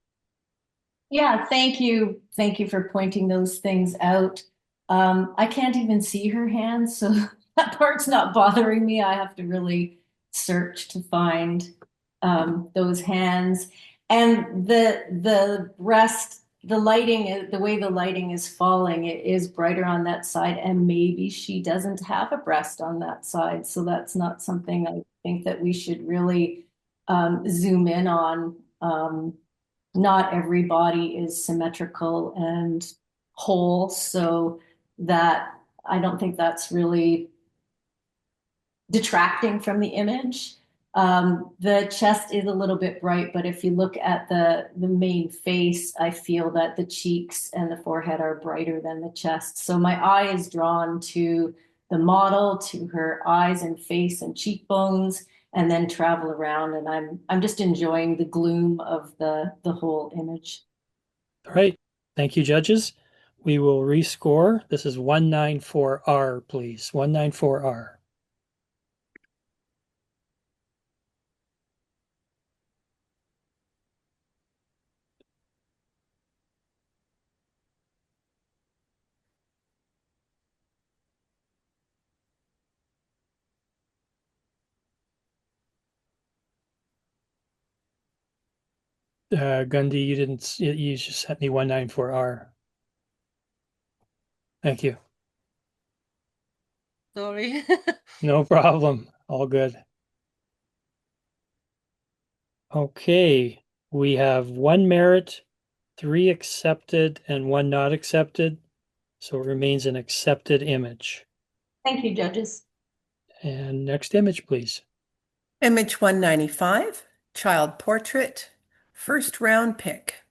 Yeah, thank you. Thank you for pointing those things out. I can't even see her hands, so that part's not bothering me. I have to really search to find those hands. And the breast, the way the lighting is falling, it is brighter on that side, and maybe she doesn't have a breast on that side. So that's not something I think that we should really zoom in on. Not every body is symmetrical and whole, so that I don't think that's really detracting from the image. The chest is a little bit bright, but if you look at the main face, I feel that the cheeks and the forehead are brighter than the chest. So my eye is drawn to the model, to her eyes and face and cheekbones, and then travel around, and I'm just enjoying the gloom of the whole image. All right. Thank you, judges. We will rescore. This is 194R, please. 194R. Gundy, you just sent me 194R. Thank you. Sorry. No problem. All good. Okay. We have 1 merit, 3 accepted, and 1 not accepted. So it remains an accepted image. Thank you, judges. And next image, please. Image 195, child portrait, first round pick.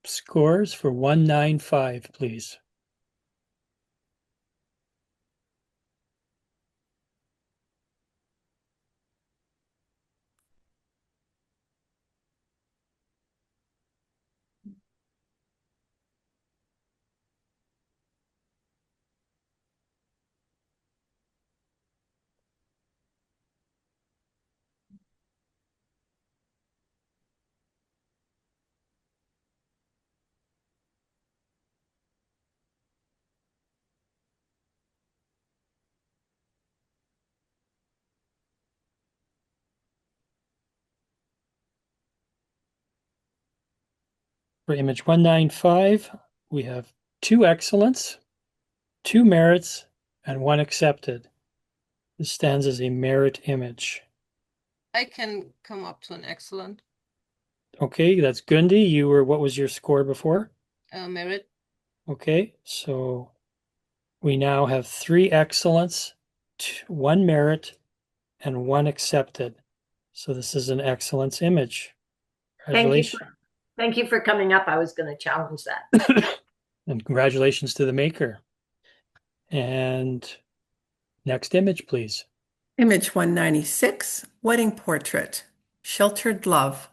Scores for 195, please. For image 195, we have 2 excellents, 2 merits, and 1 accepted. This stands as a merit image. I can come up to an excellent Okay, that's Gundi. What was your score before? merit. Okay, so we now have 3 excellents, 1 merit, and 1 accepted. So this is an excellence image. Congratulations. Thank you for coming up. I was going to challenge that. And congratulations to the maker. And next image, please. Image 196, wedding portrait, sheltered love.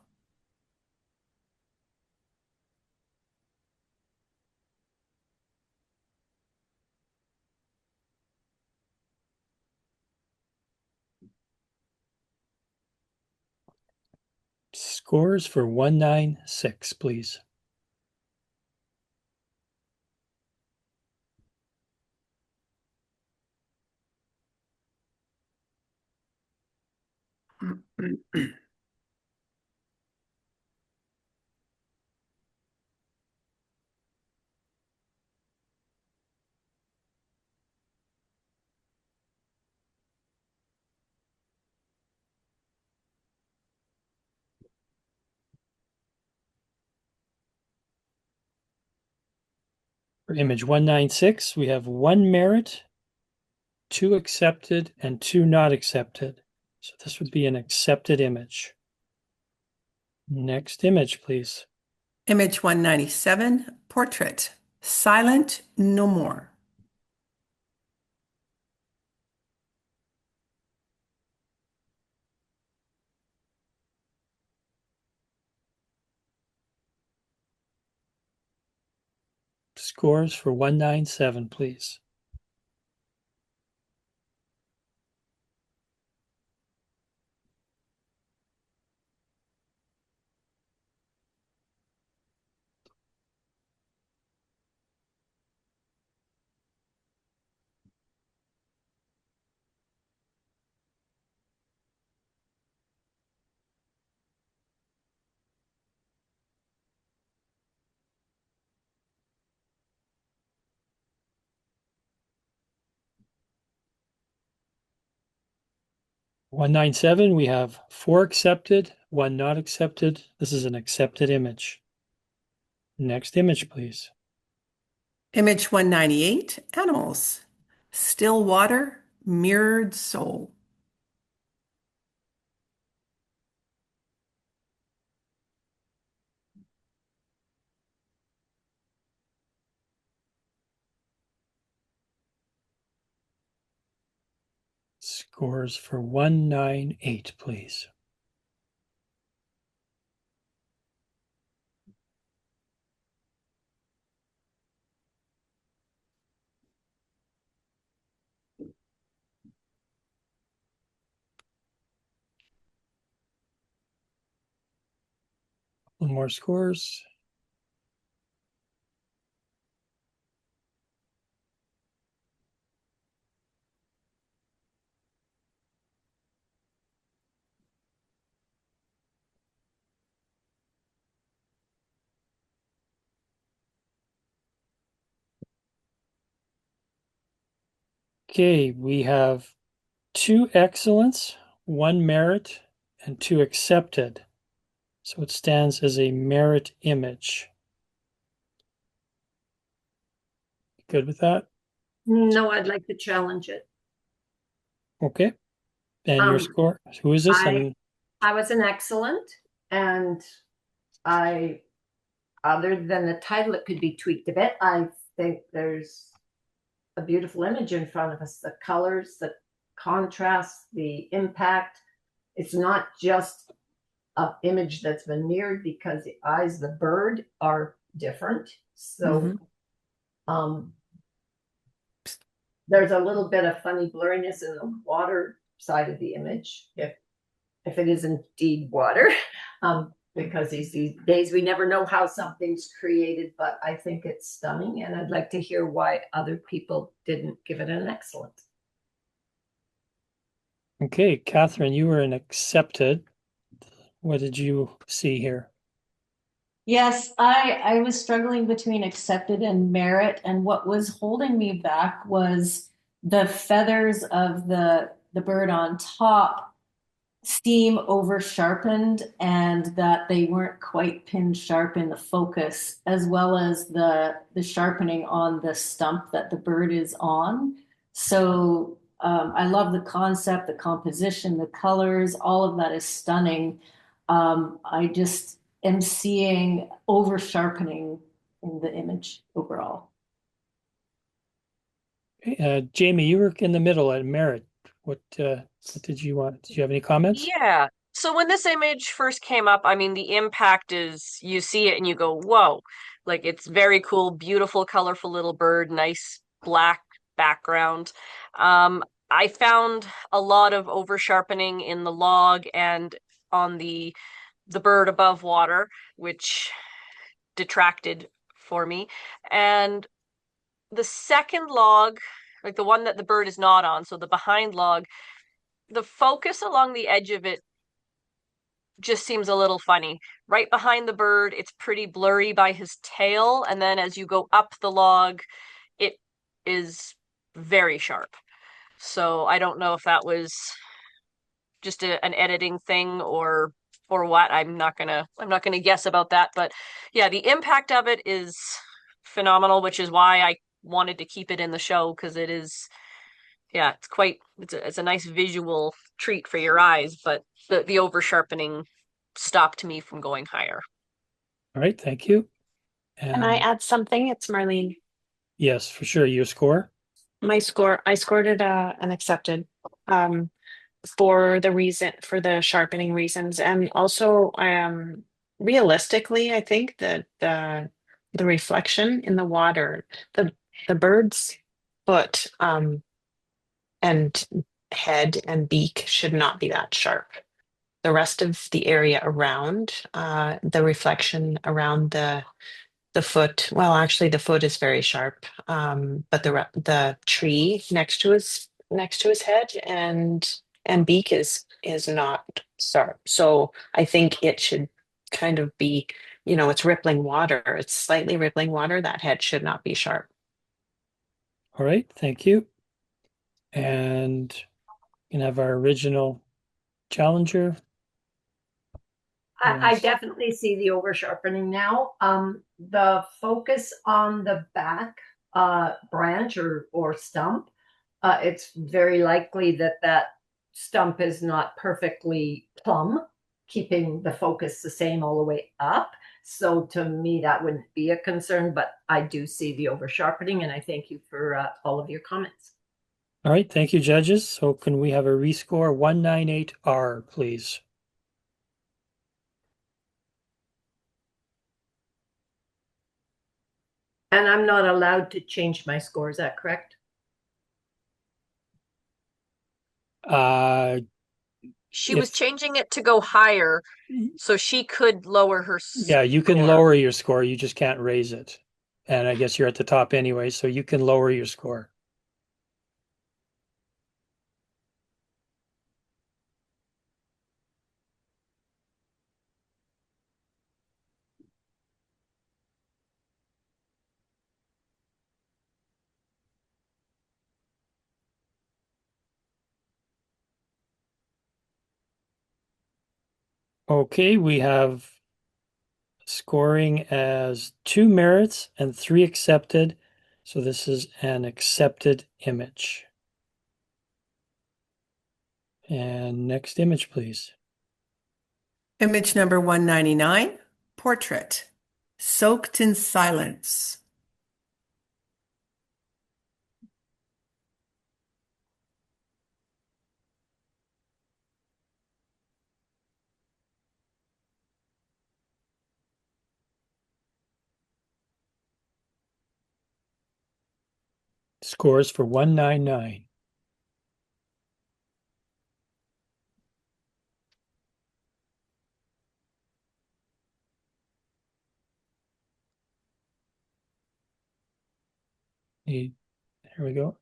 Scores for 196, please. For image 196, we have 1 merit, 2 accepted, and 2 not accepted. So this would be an accepted image. Next image, please. Image 197, portrait, silent no more. Scores for 197, please. One nine seven, we have 4 accepted, 1 not accepted. This is an accepted image. Next image, please. Image 198, animals, still water, mirrored soul. Scores for 198, please. One more scores. Okay, we have 2 excellents, 1 merit and 2 accepted. So it stands as a merit image. Good with that? No, I'd like to challenge it. Okay. And your score? Who is this? I was an excellent, and other than the title, it could be tweaked a bit. I think there's a beautiful image in front of us. The colors, the contrast, the impact. It's not just an image that's been mirrored, because the eyes of the bird are different. So there's a little bit of funny blurriness in the water side of the image, if it is indeed water, because these days we never know how something's created, but I think it's stunning, and I'd like to hear why other people didn't give it an excellent. Okay, Catherine, you were an accepted. What did you see here? Yes, I was struggling between accepted and merit, and what was holding me back was the feathers of the bird on top seem over sharpened, and that they weren't quite pinned sharp in the focus, as well as the sharpening on the stump that the bird is on. So I love the concept, the composition, the colors, all of that is stunning. I just am seeing over sharpening in the image overall. Jamie, you were in the middle at merit. What did you want? Did you have any comments? Yeah. So when this image first came up, I mean, the impact is you see it and you go, whoa, like it's very cool, beautiful, colorful little bird, nice black background. I found a lot of over sharpening in the log and on the bird above water, which detracted for me. And the second log, like the one that the bird is not on, so the behind log, the focus along the edge of it just seems a little funny. Right behind the bird, it's pretty blurry by his tail, and then as you go up the log, it is very sharp. So I don't know if that was just an editing thing or what. I'm not gonna guess about that, but yeah, the impact of it is phenomenal, which is why I wanted to keep it in the show, because it is, yeah, it's a nice visual treat for your eyes, but the over sharpening stopped me from going higher. All right, thank you. Can I add something? It's Marlene. Yes, for sure. Your score? My score, I scored it an accepted, for the sharpening reasons, and also realistically, I think that the reflection in the water, the bird's foot and head and beak should not be that sharp. The rest of the area around, the reflection around the foot, well, actually the foot is very sharp, but the tree next to his head and beak is not sharp. So I think it should kind of be, it's rippling water. It's slightly rippling water. That head should not be sharp. All right, thank you. And you can have our original challenger. I definitely see the over sharpening now. The focus on the back branch or stump, it's very likely that stump is not perfectly plumb, keeping the focus the same all the way up. So to me, that wouldn't be a concern, but I do see the over sharpening, and I thank you for all of your comments. All right, thank you, judges. So can we have a rescore 198R, please? And I'm not allowed to change my score, is that correct? She was changing it to go higher, so she could lower her Yeah, you can score. lower your score, you just can't raise it. And I guess you're at the top anyway, so you can lower your score. Okay, we have scoring as 2 merits and 3 accepted. So this is an accepted image. And next image, please. Image number 199, portrait, soaked in silence. Scores for 199. Here we go.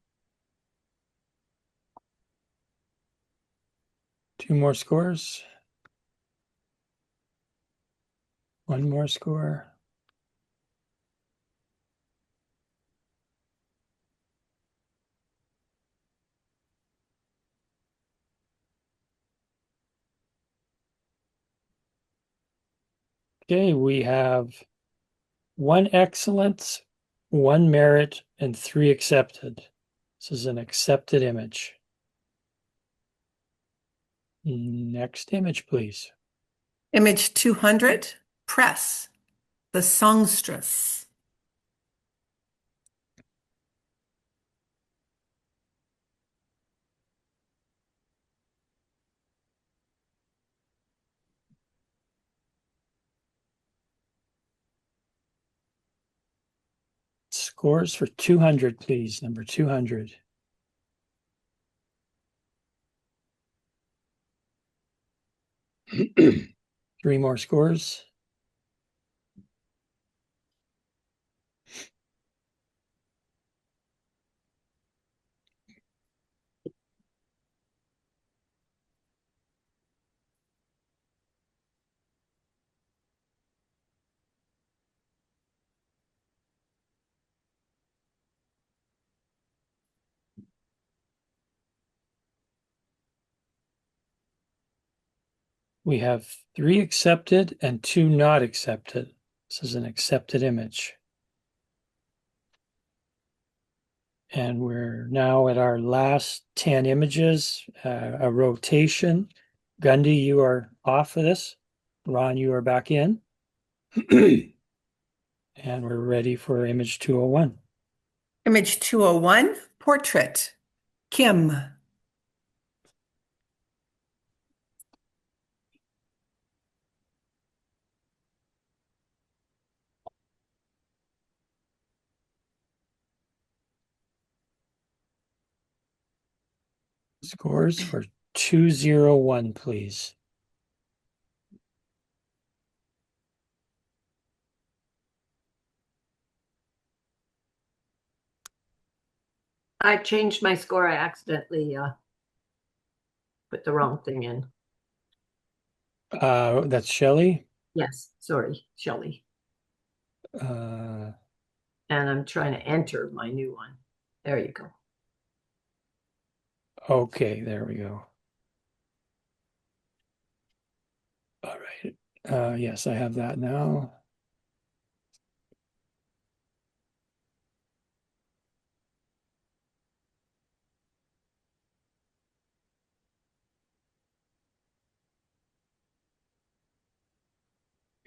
2 more scores. 1 more score. Okay, we have 1 excellent, 1 merit, and 3 accepted. This is an accepted image. Next image, please. Image 200, press, the songstress. Scores for 200, please. Number 200. Three more scores. We have 3 accepted and 2 not accepted. This is an accepted image. And we're now at our last 10 images, a rotation. Gundy, you are off of this. Ron, you are back in. And we're ready for image 201. Image 201, portrait, Kim. Scores for 201, please. I changed my score. I accidentally put the wrong thing in. That's Shelley. Yes, sorry, Shelley. Uh, And I'm trying to enter my new one. There you go. okay, there we go. All right. Yes, I have that now.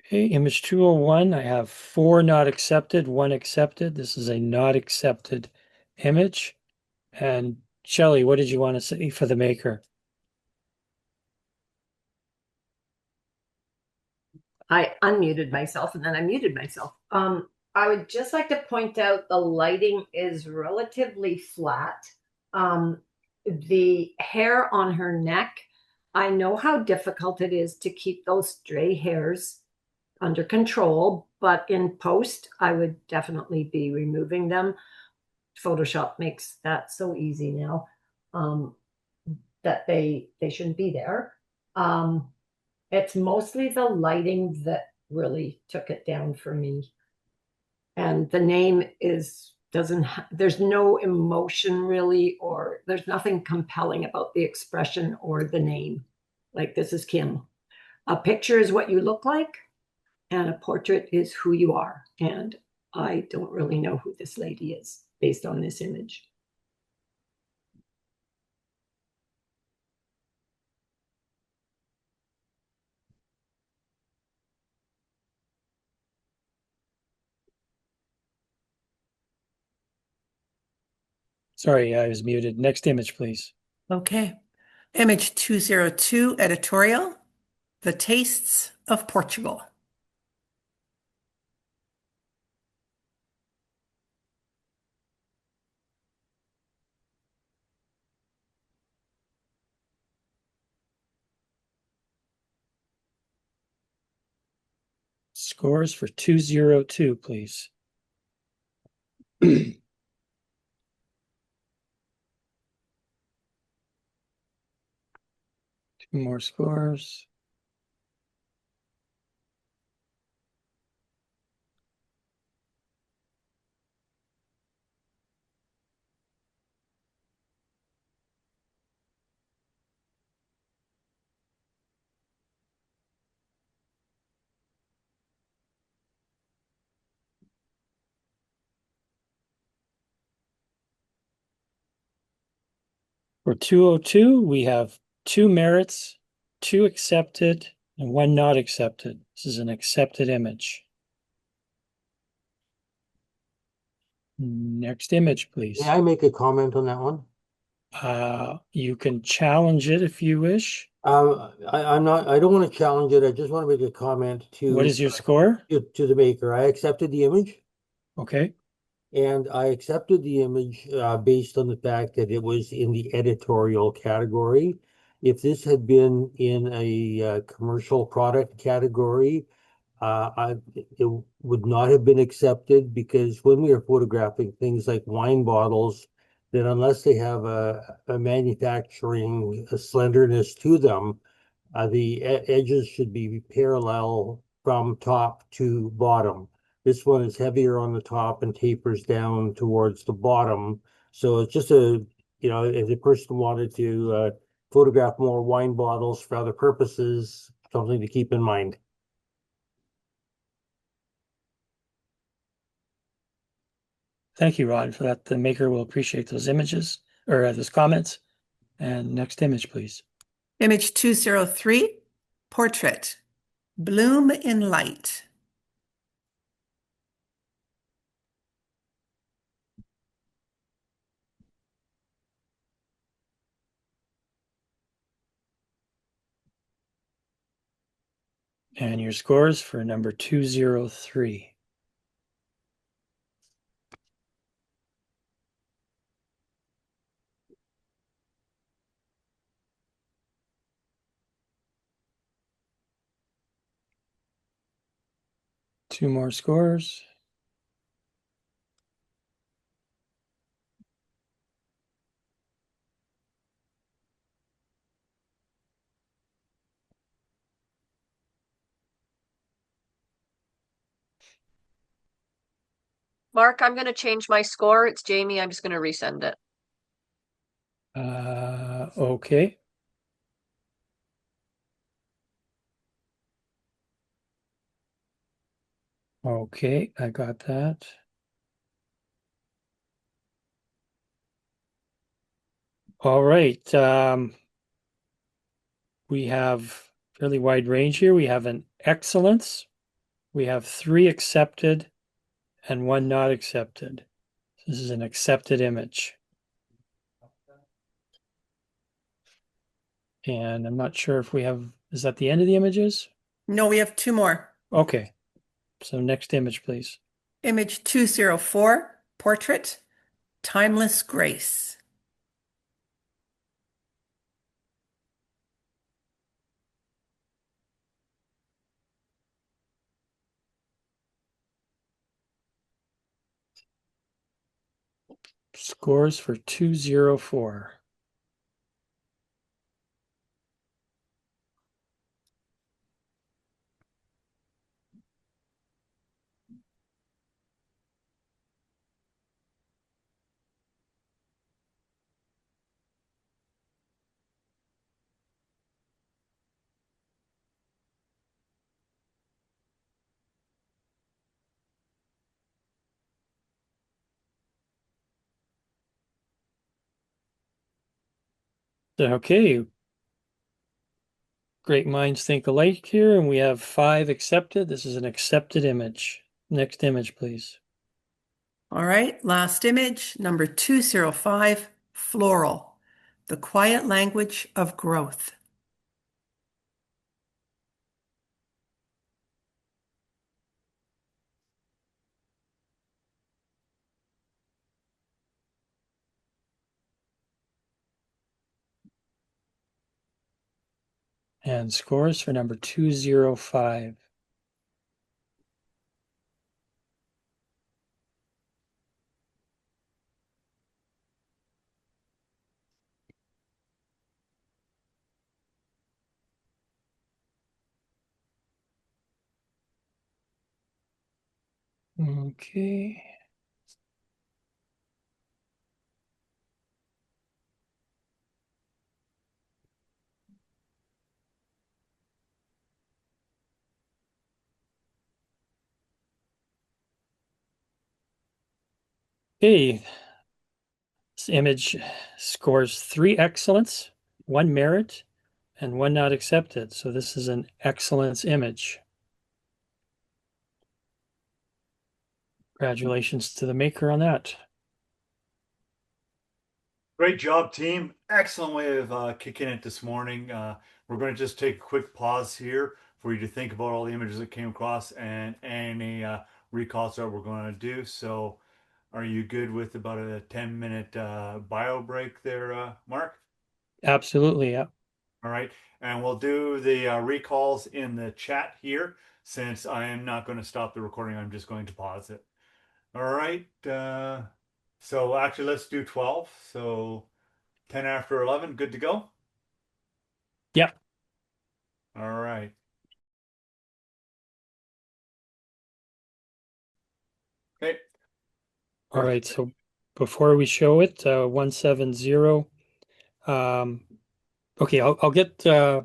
Okay, image 201, I have 4 not accepted, 1 accepted. This is a not accepted image. And Shelley, what did you want to say for the maker? I unmuted myself and then I muted myself. I would just like to point out the lighting is relatively flat. The hair on her neck, I know how difficult it is to keep those stray hairs under control, but in post, I would definitely be removing them. Photoshop makes that so easy now, that they shouldn't be there. It's mostly the lighting that really took it down for me. And the name there's no emotion really, or there's nothing compelling about the expression or the name. Like, this is Kim. a picture is what you look like, and a portrait is who you are. And I don't really know who this lady is based on this image. Sorry, I was muted. Next image, please. Okay. Image 202, editorial, The Tastes of Portugal. Scores for 202, please. Two more scores. For 202, we have 2 merits, 2 accepted, and 1 not accepted. This is an accepted image. Next image, please. May I make a comment on that one? You can challenge it if you wish. I don't want to challenge it. I just want to make a comment What is your score? to the maker. I accepted the image. Okay. And I accepted the image based on the fact that it was in the editorial category. If this had been in a commercial product category, it would not have been accepted, because when we are photographing things like wine bottles, then unless they have a manufacturing slenderness to them, the edges should be parallel from top to bottom. This one is heavier on the top and tapers down towards the bottom. So it's just if the person wanted to photograph more wine bottles for other purposes, something to keep in mind. Thank you, Rod, for that. The maker will appreciate those images or those comments. And next image, please. Image 203, portrait, Bloom in Light. And your scores for number 203. Two more scores. Mark, I'm going to change my score. It's Jamie. I'm just going to resend it. Okay. Okay, I got that. All right. We have fairly wide range here. We have an excellence. We have 3 accepted and 1 not accepted. This is an accepted image. And I'm not sure if we have, is that the end of the images? No, we have 2 more. Okay. So next image, please. Image 204, portrait, Timeless Grace. Scores for 204. Okay. Great minds think alike here, and we have 5 accepted. This is an accepted image. Next image, please. All right, last image, number 205, floral, the quiet language of growth. And scores for number 205. Okay. Okay. This image scores 3 excellence, 1 merit, and 1 not accepted. So this is an excellence image. Congratulations to the maker on that. Great job, team. Excellent way of kicking it this morning. We're going to just take a quick pause here for you to think about all the images that came across and any recalls that we're going to do. So are you good with about a 10-minute bio break there, Mark? Absolutely, yeah. All right. And we'll do the recalls in the chat here. Since I am not going to stop the recording, I'm just going to pause it. All right. So actually, let's do 12. So 10 after 11, good to go? Yep. All right. Okay. All right, so before we show it, 170. Okay, I'll get Carrie,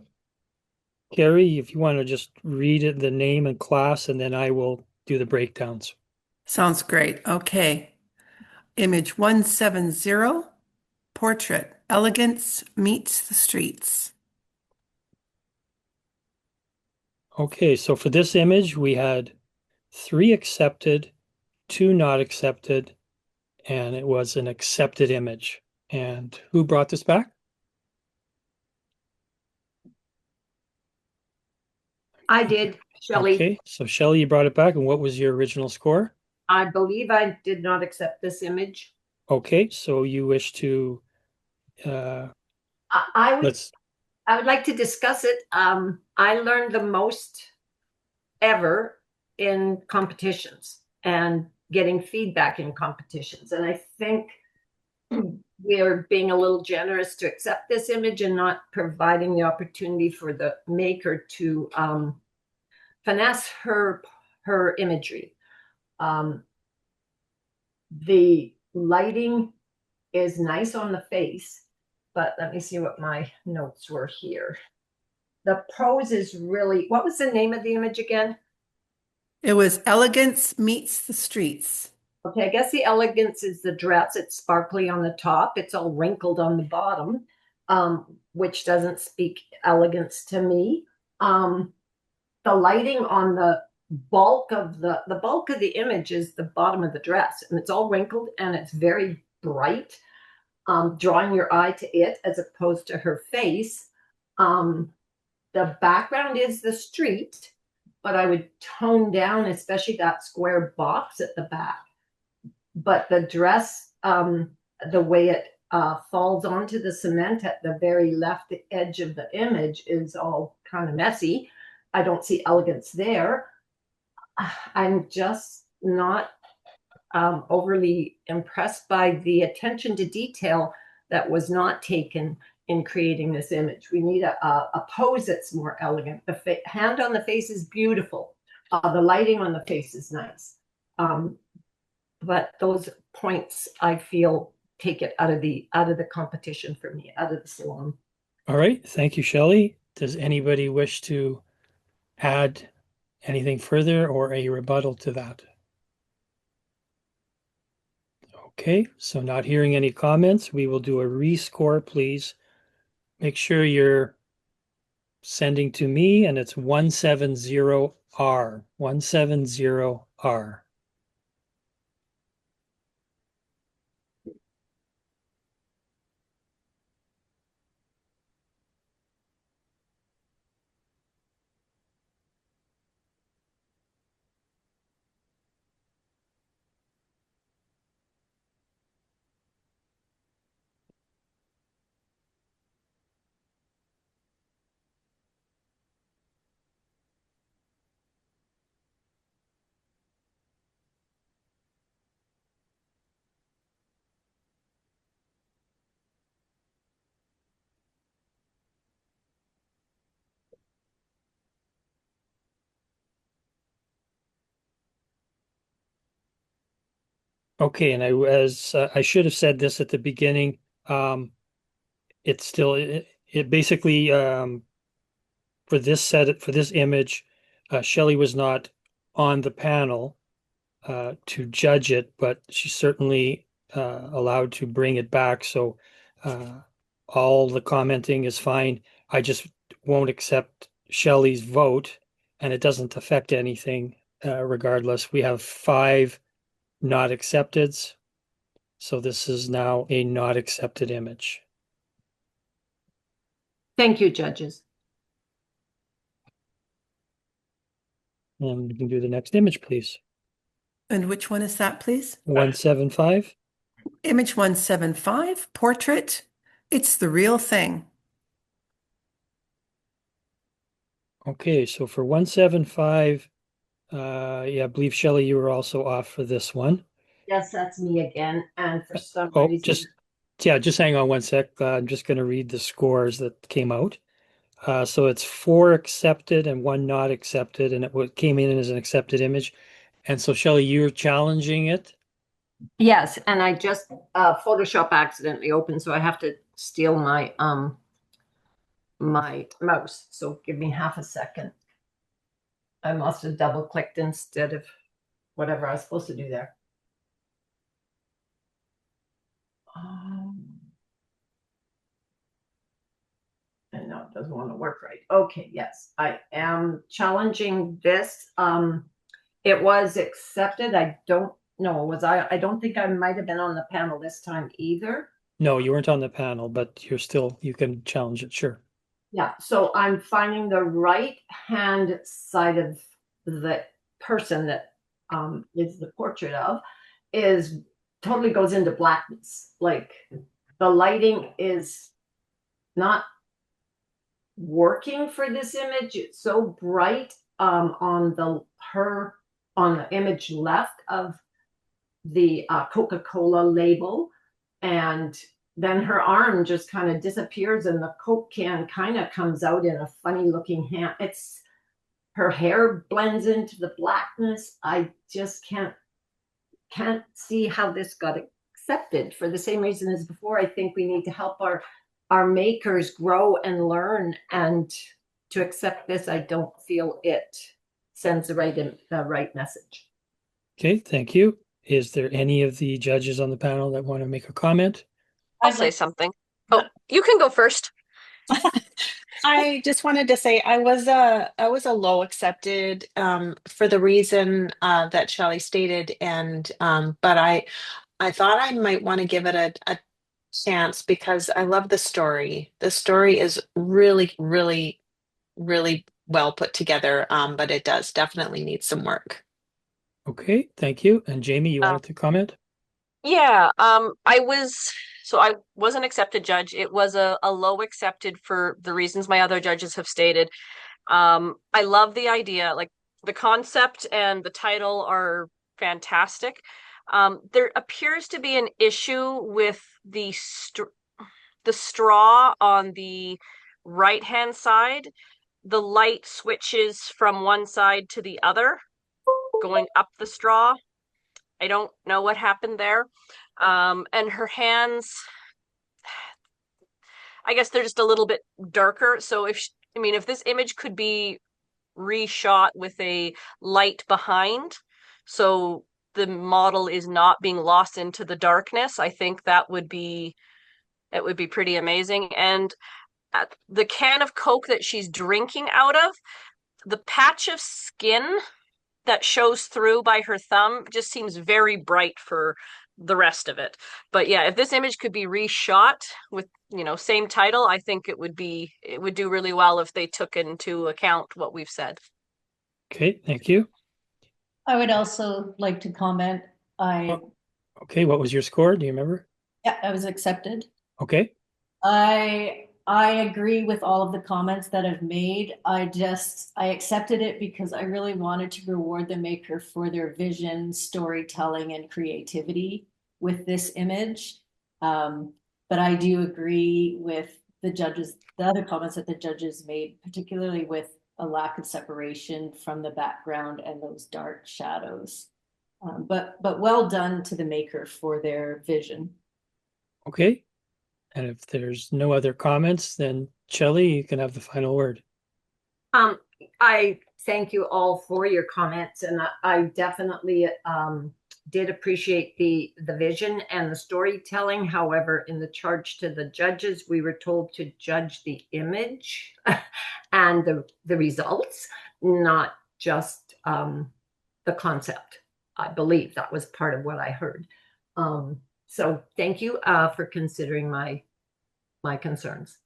if you want to just read it, the name and class, and then I will do the breakdowns. Sounds great. Okay. Image 170, portrait, elegance meets the streets. Okay, so for this image, we had 3 accepted, 2 not accepted, and it was an accepted image. And who brought this back? I did, Shelley. Okay, so Shelley, you brought it back, and what was your original score? I believe I did not accept this image. Okay, so you wish to I would let's I would like to discuss it. I learned the most ever in competitions and getting feedback in competitions. And I think we are being a little generous to accept this image and not providing the opportunity for the maker to finesse her imagery. The lighting is nice on the face, but let me see what my notes were here. The pose is really, what was the name of the image again? It was elegance meets the streets. Okay, I guess the elegance is the dress. It's sparkly on the top. It's all wrinkled on the bottom, which doesn't speak elegance to me. The lighting on the bulk of the image is the bottom of the dress, and it's all wrinkled and it's very bright, drawing your eye to it as opposed to her face. The background is the street, but I would tone down, especially that square box at the back. But the dress, the way it falls onto the cement at the very left edge of the image is all kind of messy. I don't see elegance there. I'm just not overly impressed by the attention to detail that was not taken in creating this image. We need a pose that's more elegant. The hand on the face is beautiful. The lighting on the face is nice. But those points, I feel, take it out of the competition for me, out of the salon. All right, thank you, Shelley. Does anybody wish to add anything further or a rebuttal to that? Okay, so not hearing any comments, we will do a rescore, please, make sure you're sending to me, and it's 170R. 170R. Okay, and I should have said this at the beginning. It's still it basically for this image, Shelley was not on the panel to judge it, but she's certainly allowed to bring it back. So uh, all the commenting is fine. I just won't accept Shelley's vote, and it doesn't affect anything regardless. We have 5 not accepteds. So this is now a not accepted image. Thank you, judges. And we can do the next image, please. And which one is that, please? 175. Image 175, portrait. It's the real thing. Okay, so for 175, yeah, I believe Shelley, you were also off for this one. Yes, that's me again. And for some Oh, reason, just hang on one sec. I'm just going to read the scores that came out. So it's 4 accepted and 1 not accepted, and it came in as an accepted image. And so Shelley, you're challenging it. yes, and I just Photoshop accidentally opened, so I have to steal my my mouse. So give me half a second. I must have double clicked instead of whatever I was supposed to do there. And no, it doesn't want to work right. Okay, yes, I am challenging this. It was accepted. I don't know. I don't think I might have been on the panel this time either. No, you weren't on the panel, but you can challenge it, sure. Yeah, so I'm finding the right hand side of the person that is the portrait of is totally goes into blackness. Like the lighting is not working for this image. It's so bright on the image left of the Coca-Cola label, and then her arm just kind of disappears and the Coke can kind of comes out in a funny looking hand. It's her hair blends into the blackness. I just can't see how this got accepted. For the same reason as before, I think we need to help our makers grow and learn, and to accept this, I don't feel it sends the right message. Okay, thank you. Is there any of the judges on the panel that want to make a comment? I'll say something. Oh, you can go first. I just wanted to say I was a low accepted for the reason that Shelley stated, and but I thought I might want to give it a chance because I love the story. The story is really, really, really well put together, but it does definitely need some work. Okay, thank you. And Jamie, you wanted to comment? Yeah, I was an accepted judge. It was a low accepted for the reasons my other judges have stated. I love the idea, like the concept and the title are fantastic. There appears to be an issue with the straw on the right-hand side. The light switches from one side to the other, going up the straw. I don't know what happened there. And her hands, I guess they're just a little bit darker. So if this image could be reshot with a light behind, so the model is not being lost into the darkness, I think that would be pretty amazing. And the can of Coke that she's drinking out of, the patch of skin that shows through by her thumb just seems very bright for the rest of it. But yeah, if this image could be reshot with, same title, I think it would do really well if they took into account what we've said. Okay, thank you. I would also like to comment. Okay, what was your score? Do you remember? Yeah, I was accepted. Okay. I agree with all of the comments that I've made. I accepted it because I really wanted to reward the maker for their vision, storytelling, and creativity with this image. But I do agree with the other comments that the judges made, particularly with a lack of separation from the background and those dark shadows. But well done to the maker for their vision. Okay. And if there's no other comments, then Shelley, you can have the final word. I thank you all for your comments, and I definitely did appreciate the vision and the storytelling. However, in the charge to the judges, we were told to judge the image and the results, not just the concept. I believe that was part of what I heard. So thank you for considering my concerns.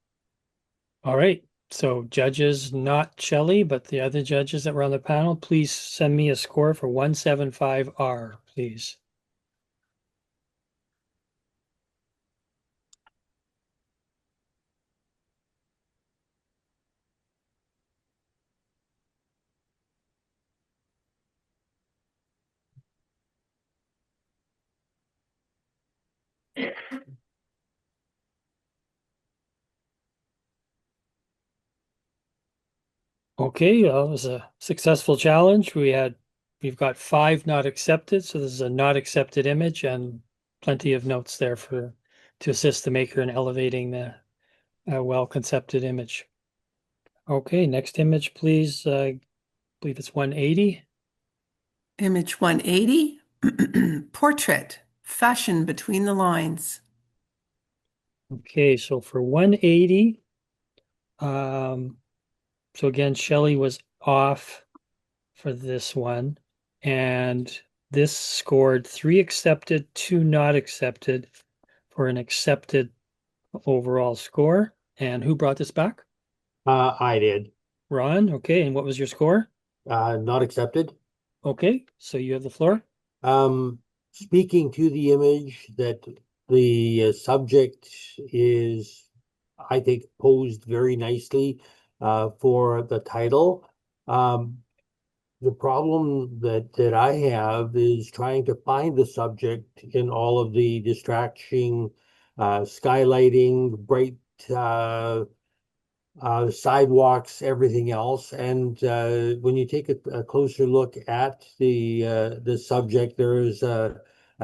All right. So judges, not Shelley, but the other judges that were on the panel, please send me a score for 175R, please. Okay, well, it was a successful challenge. We've got 5 not accepted, so this is a not accepted image and plenty of notes there to assist the maker in elevating the well-concepted image. Okay, next image, please. I believe it's 180. Image 180, portrait, fashion between the lines. Okay, so for 180, so again, Shelley was off for this one, and this scored 3 accepted, 2 not accepted for an accepted overall score. And who brought this back? I did. Ron. Okay, and what was your score? Not accepted. Okay, so you have the floor. Speaking to the image that the subject is, I think, posed very nicely for the title. The problem that I have is trying to find the subject in all of the distraction, skylighting, bright sidewalks, everything else. And when you take a closer look at the subject, there is a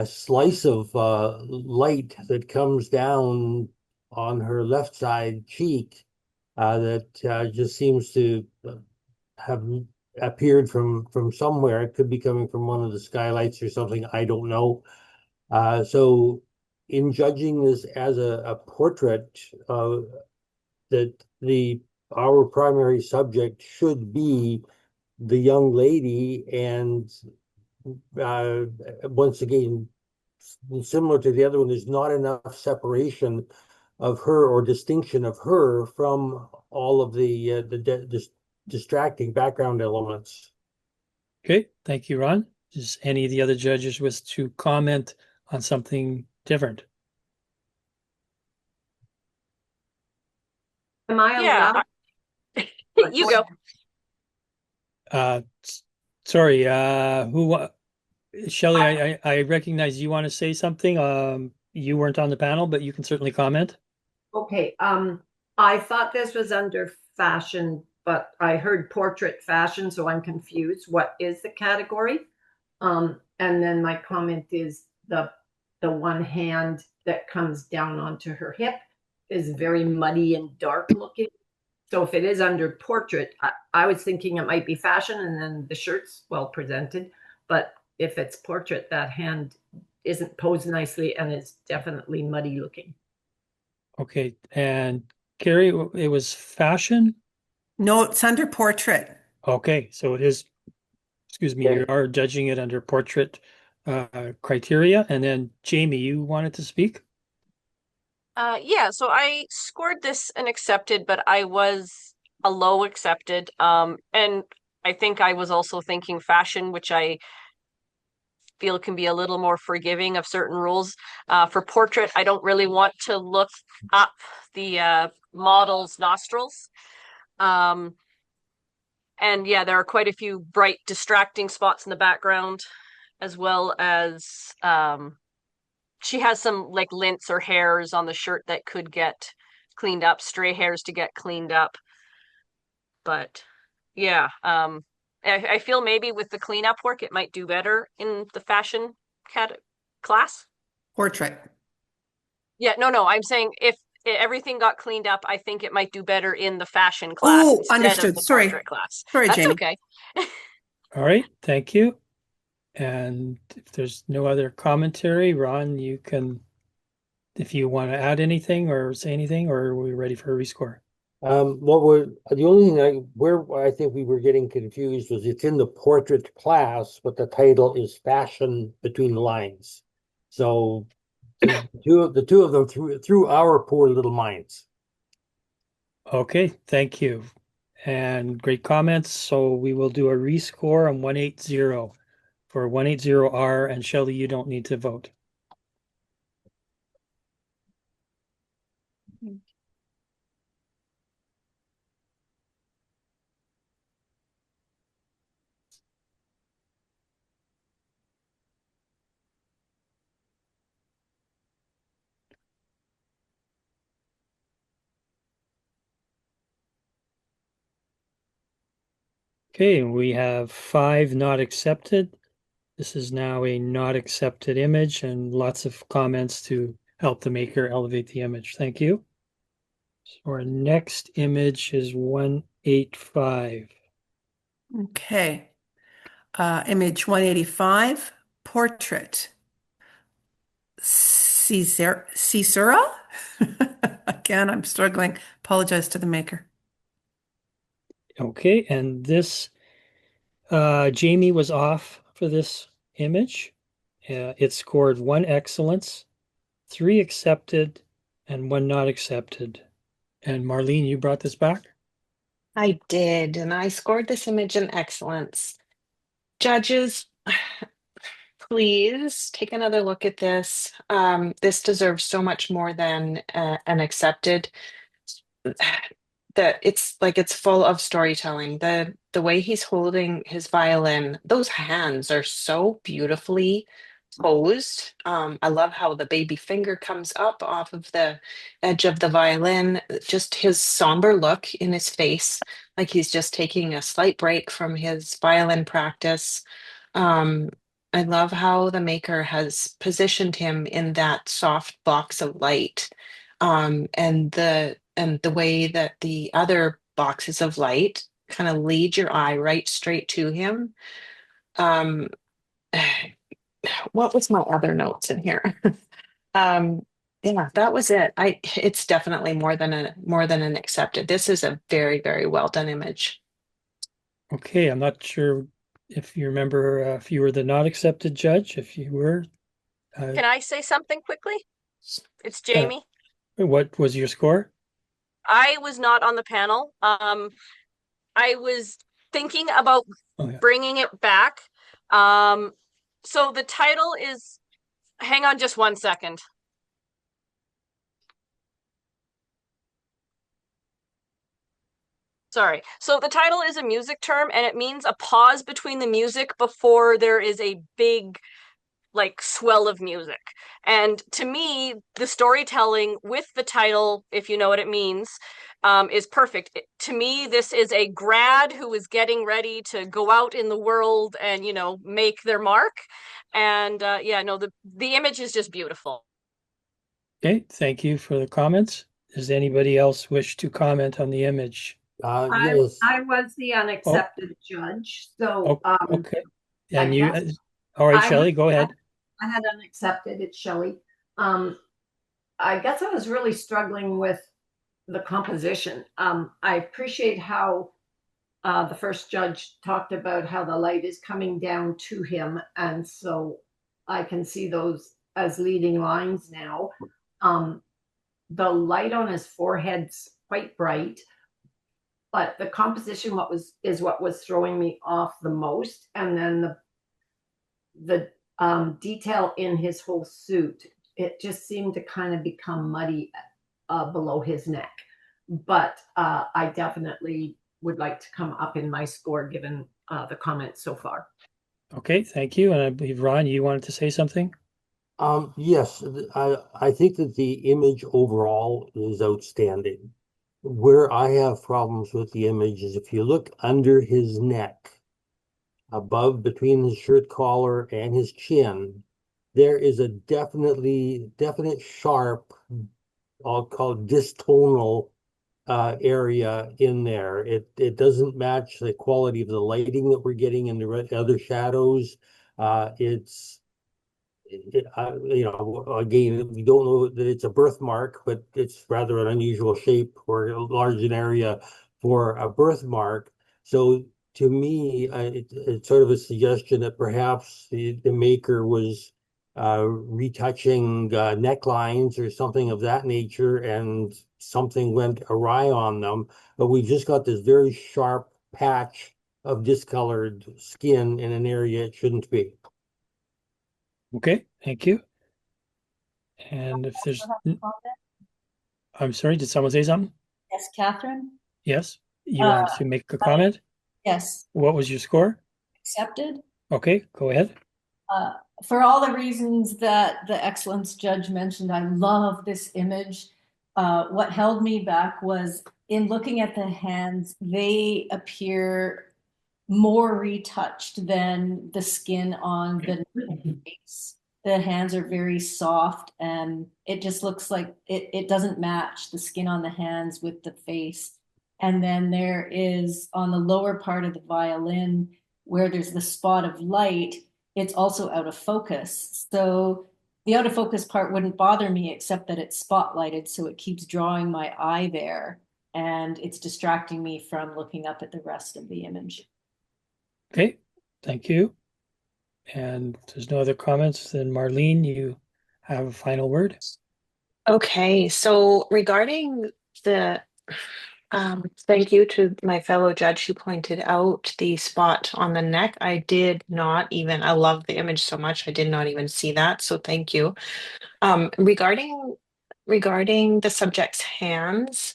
slice of light that comes down on her left side cheek that just seems to have appeared from somewhere. It could be coming from one of the skylights or something. I don't know. So in judging this as a portrait, that our primary subject should be the young lady, and once again, similar to the other one, there's not enough separation of her or distinction of her from all of the distracting background elements. Okay, thank you, Ron. Does any of the other judges wish to comment on something different? Am I allowed? You go. Sorry, Shelley, I recognize you want to say something. You weren't on the panel, but you can certainly comment. Okay. I thought this was under fashion, but I heard portrait fashion, so I'm confused. What is the category? And then my comment is the one hand that comes down onto her hip is very muddy and dark looking. So if it is under portrait, I was thinking it might be fashion, and then the shirt's well presented. But if it's portrait, that hand isn't posed nicely and it's definitely muddy looking. Okay, and Carrie, it was fashion. No, it's under portrait. Okay, so it is, excuse me, Okay. you are judging it under portrait criteria. And then Jamie, you wanted to speak? Yeah, so I scored this an accepted, but I was a low accepted. And I think I was also thinking fashion, which I feel can be a little more forgiving of certain rules. For portrait, I don't really want to look up the model's nostrils. And yeah, there are quite a few bright, distracting spots in the background, as well as she has some like lints or hairs on the shirt that could get cleaned up, stray hairs to get cleaned up. But yeah, I feel maybe with the cleanup work, it might do better in the fashion class. Portrait. Yeah, no, I'm saying if everything got cleaned up, I think it might do better in the fashion class Oh, instead of understood. the Sorry. portrait class. Sorry, That's Jamie. okay. All right, thank you. And if there's no other commentary, Ron, you can, if you want to add anything or say anything, or are we ready for a rescore? What we're the only thing where I think we were getting confused was it's in the portrait class, but the title is Fashion Between the Lines. So the two of them through our poor little minds. Okay, thank you. And great comments. So we will do a rescore on 180 for 180R. And Shelley, you don't need to vote. Okay, we have 5 not accepted. This is now a not accepted image and lots of comments to help the maker elevate the image. Thank you. So our next image is 185. Okay. Image 185, portrait. Caesura? Again, I'm struggling. Apologize to the maker. Okay, and this Jamie was off for this image. It scored 1 excellence, 3 accepted, and 1 not accepted. And Marlene, you brought this back? I did, and I scored this image in excellence. Judges, please take another look at this. This deserves so much more than an accepted. That it's full of storytelling. The way he's holding his violin, those hands are so beautifully posed. I love how the baby finger comes up off of the edge of the violin. Just his somber look in his face, like he's just taking a slight break from his violin practice. Um, I love how the maker has positioned him in that soft box of light, and the way that the other boxes of light kind of lead your eye right straight to him. Um, what was my other notes in here? um, yeah, that was it. It's definitely more than an accepted. This is a very, very well done image. Okay, I'm not sure if you remember if you were the not accepted judge. If you were, Can I say something quickly? It's uh, Jamie. what was your score? I was not on the panel. I was thinking about Oh, yeah. bringing it back. So the title is, hang on just one second. Sorry. So the title is a music term and it means a pause between the music before there is a big like swell of music. And to me, the storytelling with the title, if you know what it means, is perfect. To me, this is a grad who is getting ready to go out in the world and, make their mark. And yeah, no, the image is just beautiful. Okay, thank you for the comments. Does anybody else wish to comment on the image? Yes. I was the unaccepted judge, so Okay. I And you, guess all right, I Shelley, had- go ahead. I had unaccepted. It's Shelley. I guess I was really struggling with the composition. I appreciate how the first judge talked about how the light is coming down to him, and so I can see those as leading lines now. The light on his forehead's quite bright, but the composition is what was throwing me off the most, and then the detail in his whole suit, it just seemed to kind of become muddy below his neck. But I definitely would like to come up in my score given the comments so far. Okay, thank you. And I believe, Ron, you wanted to say something? Yes, I think that the image overall is outstanding. Where I have problems with the image is if you look under his neck, above between his shirt collar and his chin, there is a definite sharp, I'll call it distonal area in there. It doesn't match the quality of the lighting that we're getting in the other shadows. Again, we don't know that it's a birthmark, but it's rather an unusual shape or a large an area for a birthmark. So to me, it's sort of a suggestion that perhaps the maker was retouching necklines or something of that nature, and something went awry on them. But we just got this very sharp patch of discolored skin in an area it shouldn't be. Okay, thank you. And if there's, I'm sorry, did someone say something? Yes, Catherine? Yes, you wanted to make a comment? Yes, What was your score? accepted. Okay, go ahead. For all the reasons that the excellence judge mentioned, I love this image. What held me back was in looking at the hands, they appear more retouched than the skin on the face. The hands are very soft and it just looks like it doesn't match the skin on the hands with the face. And then there is on the lower part of the violin where there's the spot of light, it's also out of focus. So the out of focus part wouldn't bother me except that it's spotlighted, so it keeps drawing my eye there and it's distracting me from looking up at the rest of the image. Okay, thank you. And if there's no other comments, then Marlene, you have a final word. Okay, so regarding the thank you to my fellow judge who pointed out the spot on the neck. I love the image so much, I did not even see that. So thank you. Regarding the subject's hands,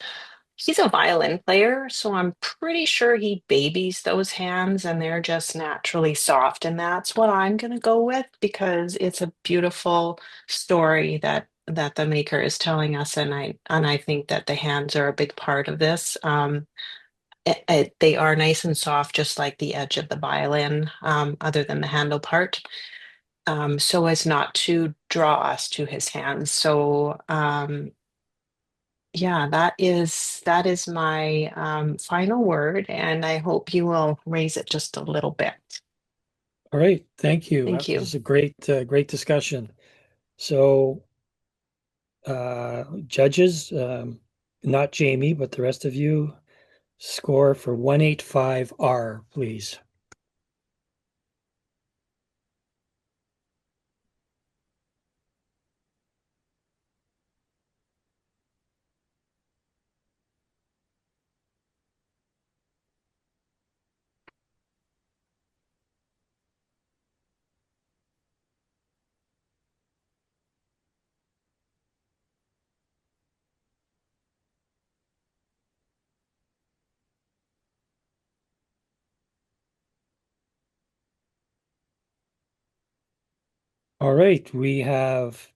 he's a violin player, so I'm pretty sure he babies those hands and they're just naturally soft. And that's what I'm going to go with because it's a beautiful story that the maker is telling us, and I think that the hands are a big part of this. They are nice and soft, just like the edge of the violin, other than the handle part, so as not to draw us to his hands. So yeah, that is my final word, and I hope you will raise it just a little bit. All right, thank you. Thank That you. was a great discussion. So judges, not Jamie, but the rest of you, score for 185R, please. All right, we have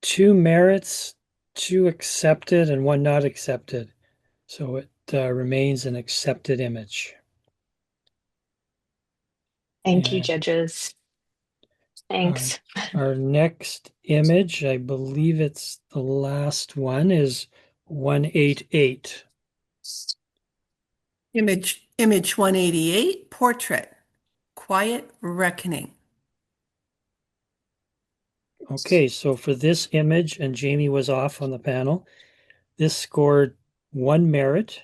2 merits, 2 accepted, and 1 not accepted. So it remains an accepted image. Thank you, And judges. Thanks. our next image, I believe it's the last one, is 188. Image 188, portrait, quiet reckoning. Okay, so for this image, and Jamie was off on the panel, this scored 1 merit,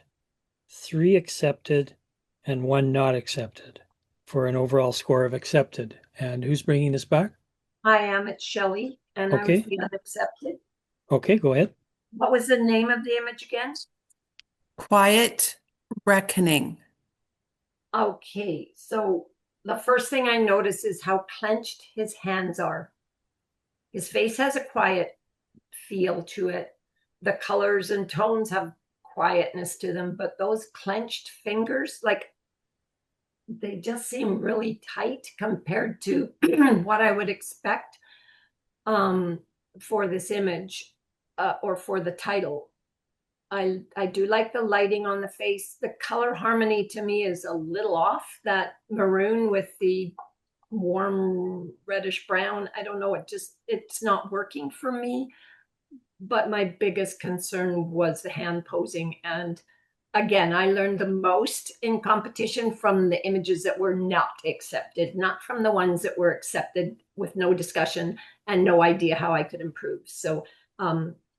3 accepted, and 1 not accepted for an overall score of accepted. And who's bringing this back? I am at Shelley, and I was Okay. the unaccepted. Okay, go ahead. What was the name of the image again? Quiet reckoning. Okay, so the first thing I notice is how clenched his hands are. His face has a quiet feel to it. The colors and tones have quietness to them, but those clenched fingers, like they just seem really tight compared to what I would expect for this image or for the title. I do like the lighting on the face. The color harmony to me is a little off. That maroon with the warm reddish brown. I don't know. It's not working for me. But my biggest concern was the hand posing. And again, I learned the most in competition from the images that were not accepted, not from the ones that were accepted with no discussion and no idea how I could improve. So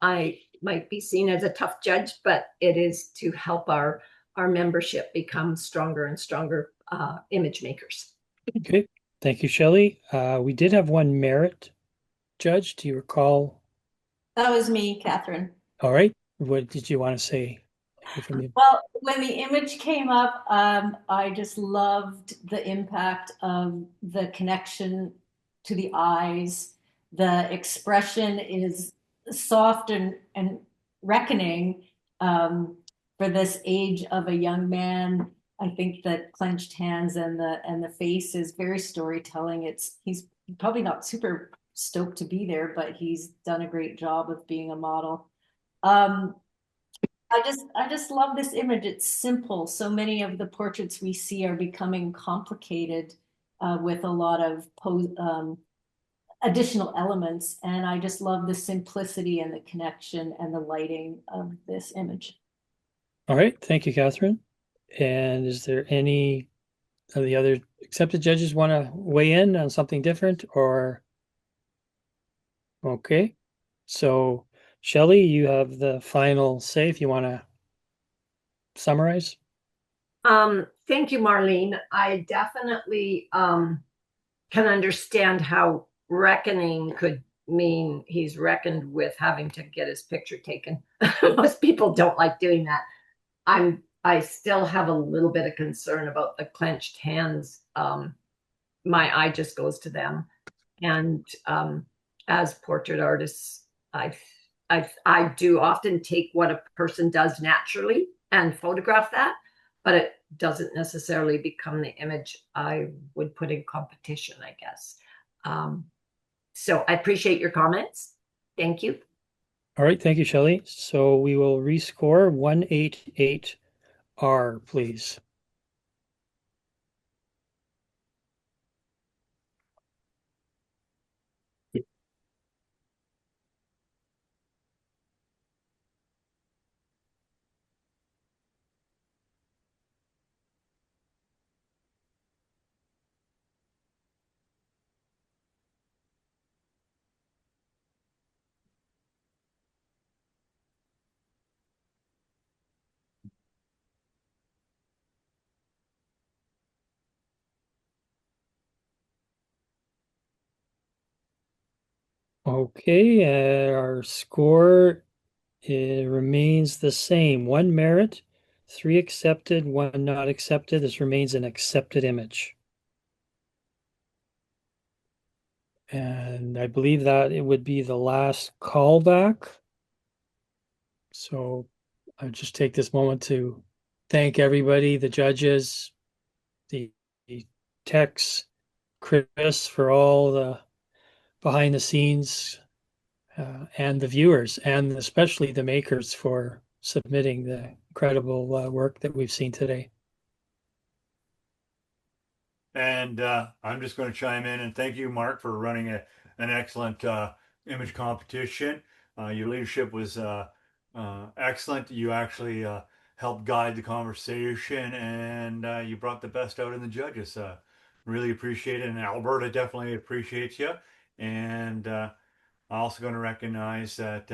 I might be seen as a tough judge, but it is to help our membership become stronger and stronger image makers. Okay, thank you, Shelley. We did have 1 merit judge. Do you recall? That was me, Catherine. All right. What did you want to say? Hear from you. Well, when the image came up, I just loved the impact of the connection to the eyes. The expression is soft and reckoning for this age of a young man. I think that clenched hands and the face is very storytelling. He's probably not super stoked to be there, but he's done a great job of being a model. I just love this image. It's simple. So many of the portraits we see are becoming complicated with a lot of additional elements. And I just love the simplicity and the connection and the lighting of this image. All right. Thank you, Catherine. And is there any of the other accepted judges want to weigh in on something different or? Okay. So, Shelley, you have the final say if you want to summarize. Thank you, Marlene. I definitely can understand how reckoning could mean he's reckoned with having to get his picture taken. Most people don't like doing that. I still have a little bit of concern about the clenched hands. My eye just goes to them. And as portrait artists, I do often take what a person does naturally and photograph that, but it doesn't necessarily become the image I would put in competition, I guess. So I appreciate your comments. Thank you. All right. Thank you, Shelley. So we will rescore 188R, please. Okay, our score remains the same. 1 merit, 3 accepted, 1 not accepted. This remains an accepted image. And I believe that it would be the last callback. So I'll just take this moment to thank everybody, the judges, the techs, Chris for all the behind the scenes, and the viewers, and especially the makers for submitting the incredible work that we've seen today. And I'm just going to chime in and thank you, Mark, for running an excellent image competition. Your leadership was excellent. You actually helped guide the conversation, and you brought the best out in the judges. Really appreciate it. And Alberta definitely appreciates you. And I'm also going to recognize that,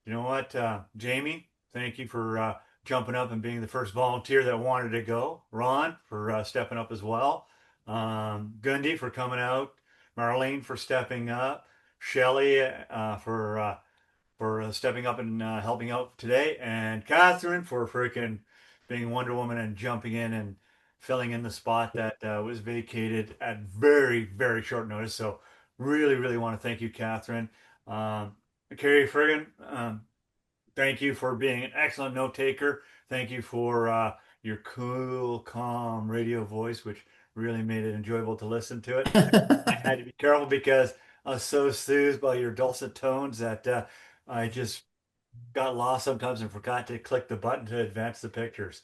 you know what, Jamie, thank you for jumping up and being the first volunteer that wanted to go. Ron for stepping up as well. Gundy for coming out. Marlene for stepping up. Shelly for stepping up and helping out today, and Catherine for freaking being Wonder Woman and jumping in and filling in the spot that was vacated at very, very short notice. So really, really want to thank you, Catherine. Carrie Friggin, thank you for being an excellent note taker. Thank you for your cool, calm radio voice, which really made it enjoyable to listen to it. I had to be careful because I was so soothed by your dulcet tones that I just got lost sometimes and forgot to click the button to advance the pictures.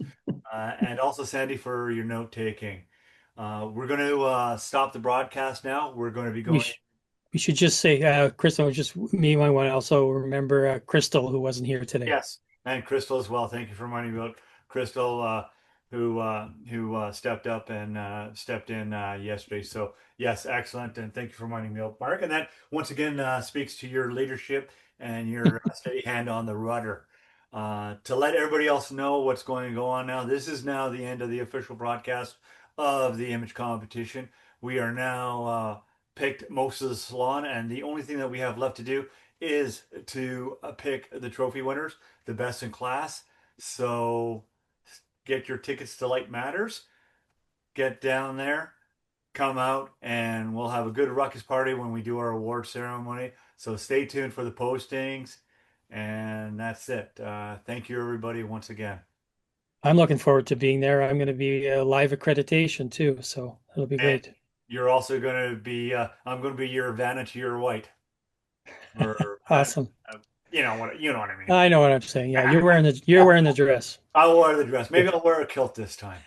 And also, Sandy, for your note taking. We're going to stop the broadcast now. We're going to be going. We should just say, Crystal, just me, I want to also remember Crystal, who wasn't here today. Yes, and Crystal as well. Thank you for reminding me about Crystal, who stepped up and stepped in yesterday. So yes, excellent, and thank you for reminding me of Mark. And that once again speaks to your leadership and your steady hand on the rudder. To let everybody else know what's going to go on now. This is now the end of the official broadcast of the image competition. We are now picked most of the salon, and the only thing that we have left to do is to pick the trophy winners, the best in class. So get your tickets to Light Matters, get down there, come out, and we'll have a good ruckus party when we do our award ceremony. So stay tuned for the postings, and that's it. Thank you, everybody, once again. I'm looking forward to being there. I'm going to be live accreditation too, so it'll be great. You're also going to be, I'm going to be your vanity, your white. Or, awesome. You know what I mean. I know what I'm saying. Yeah, you're wearing the dress. I'll wear the dress. Maybe I'll wear a kilt this time.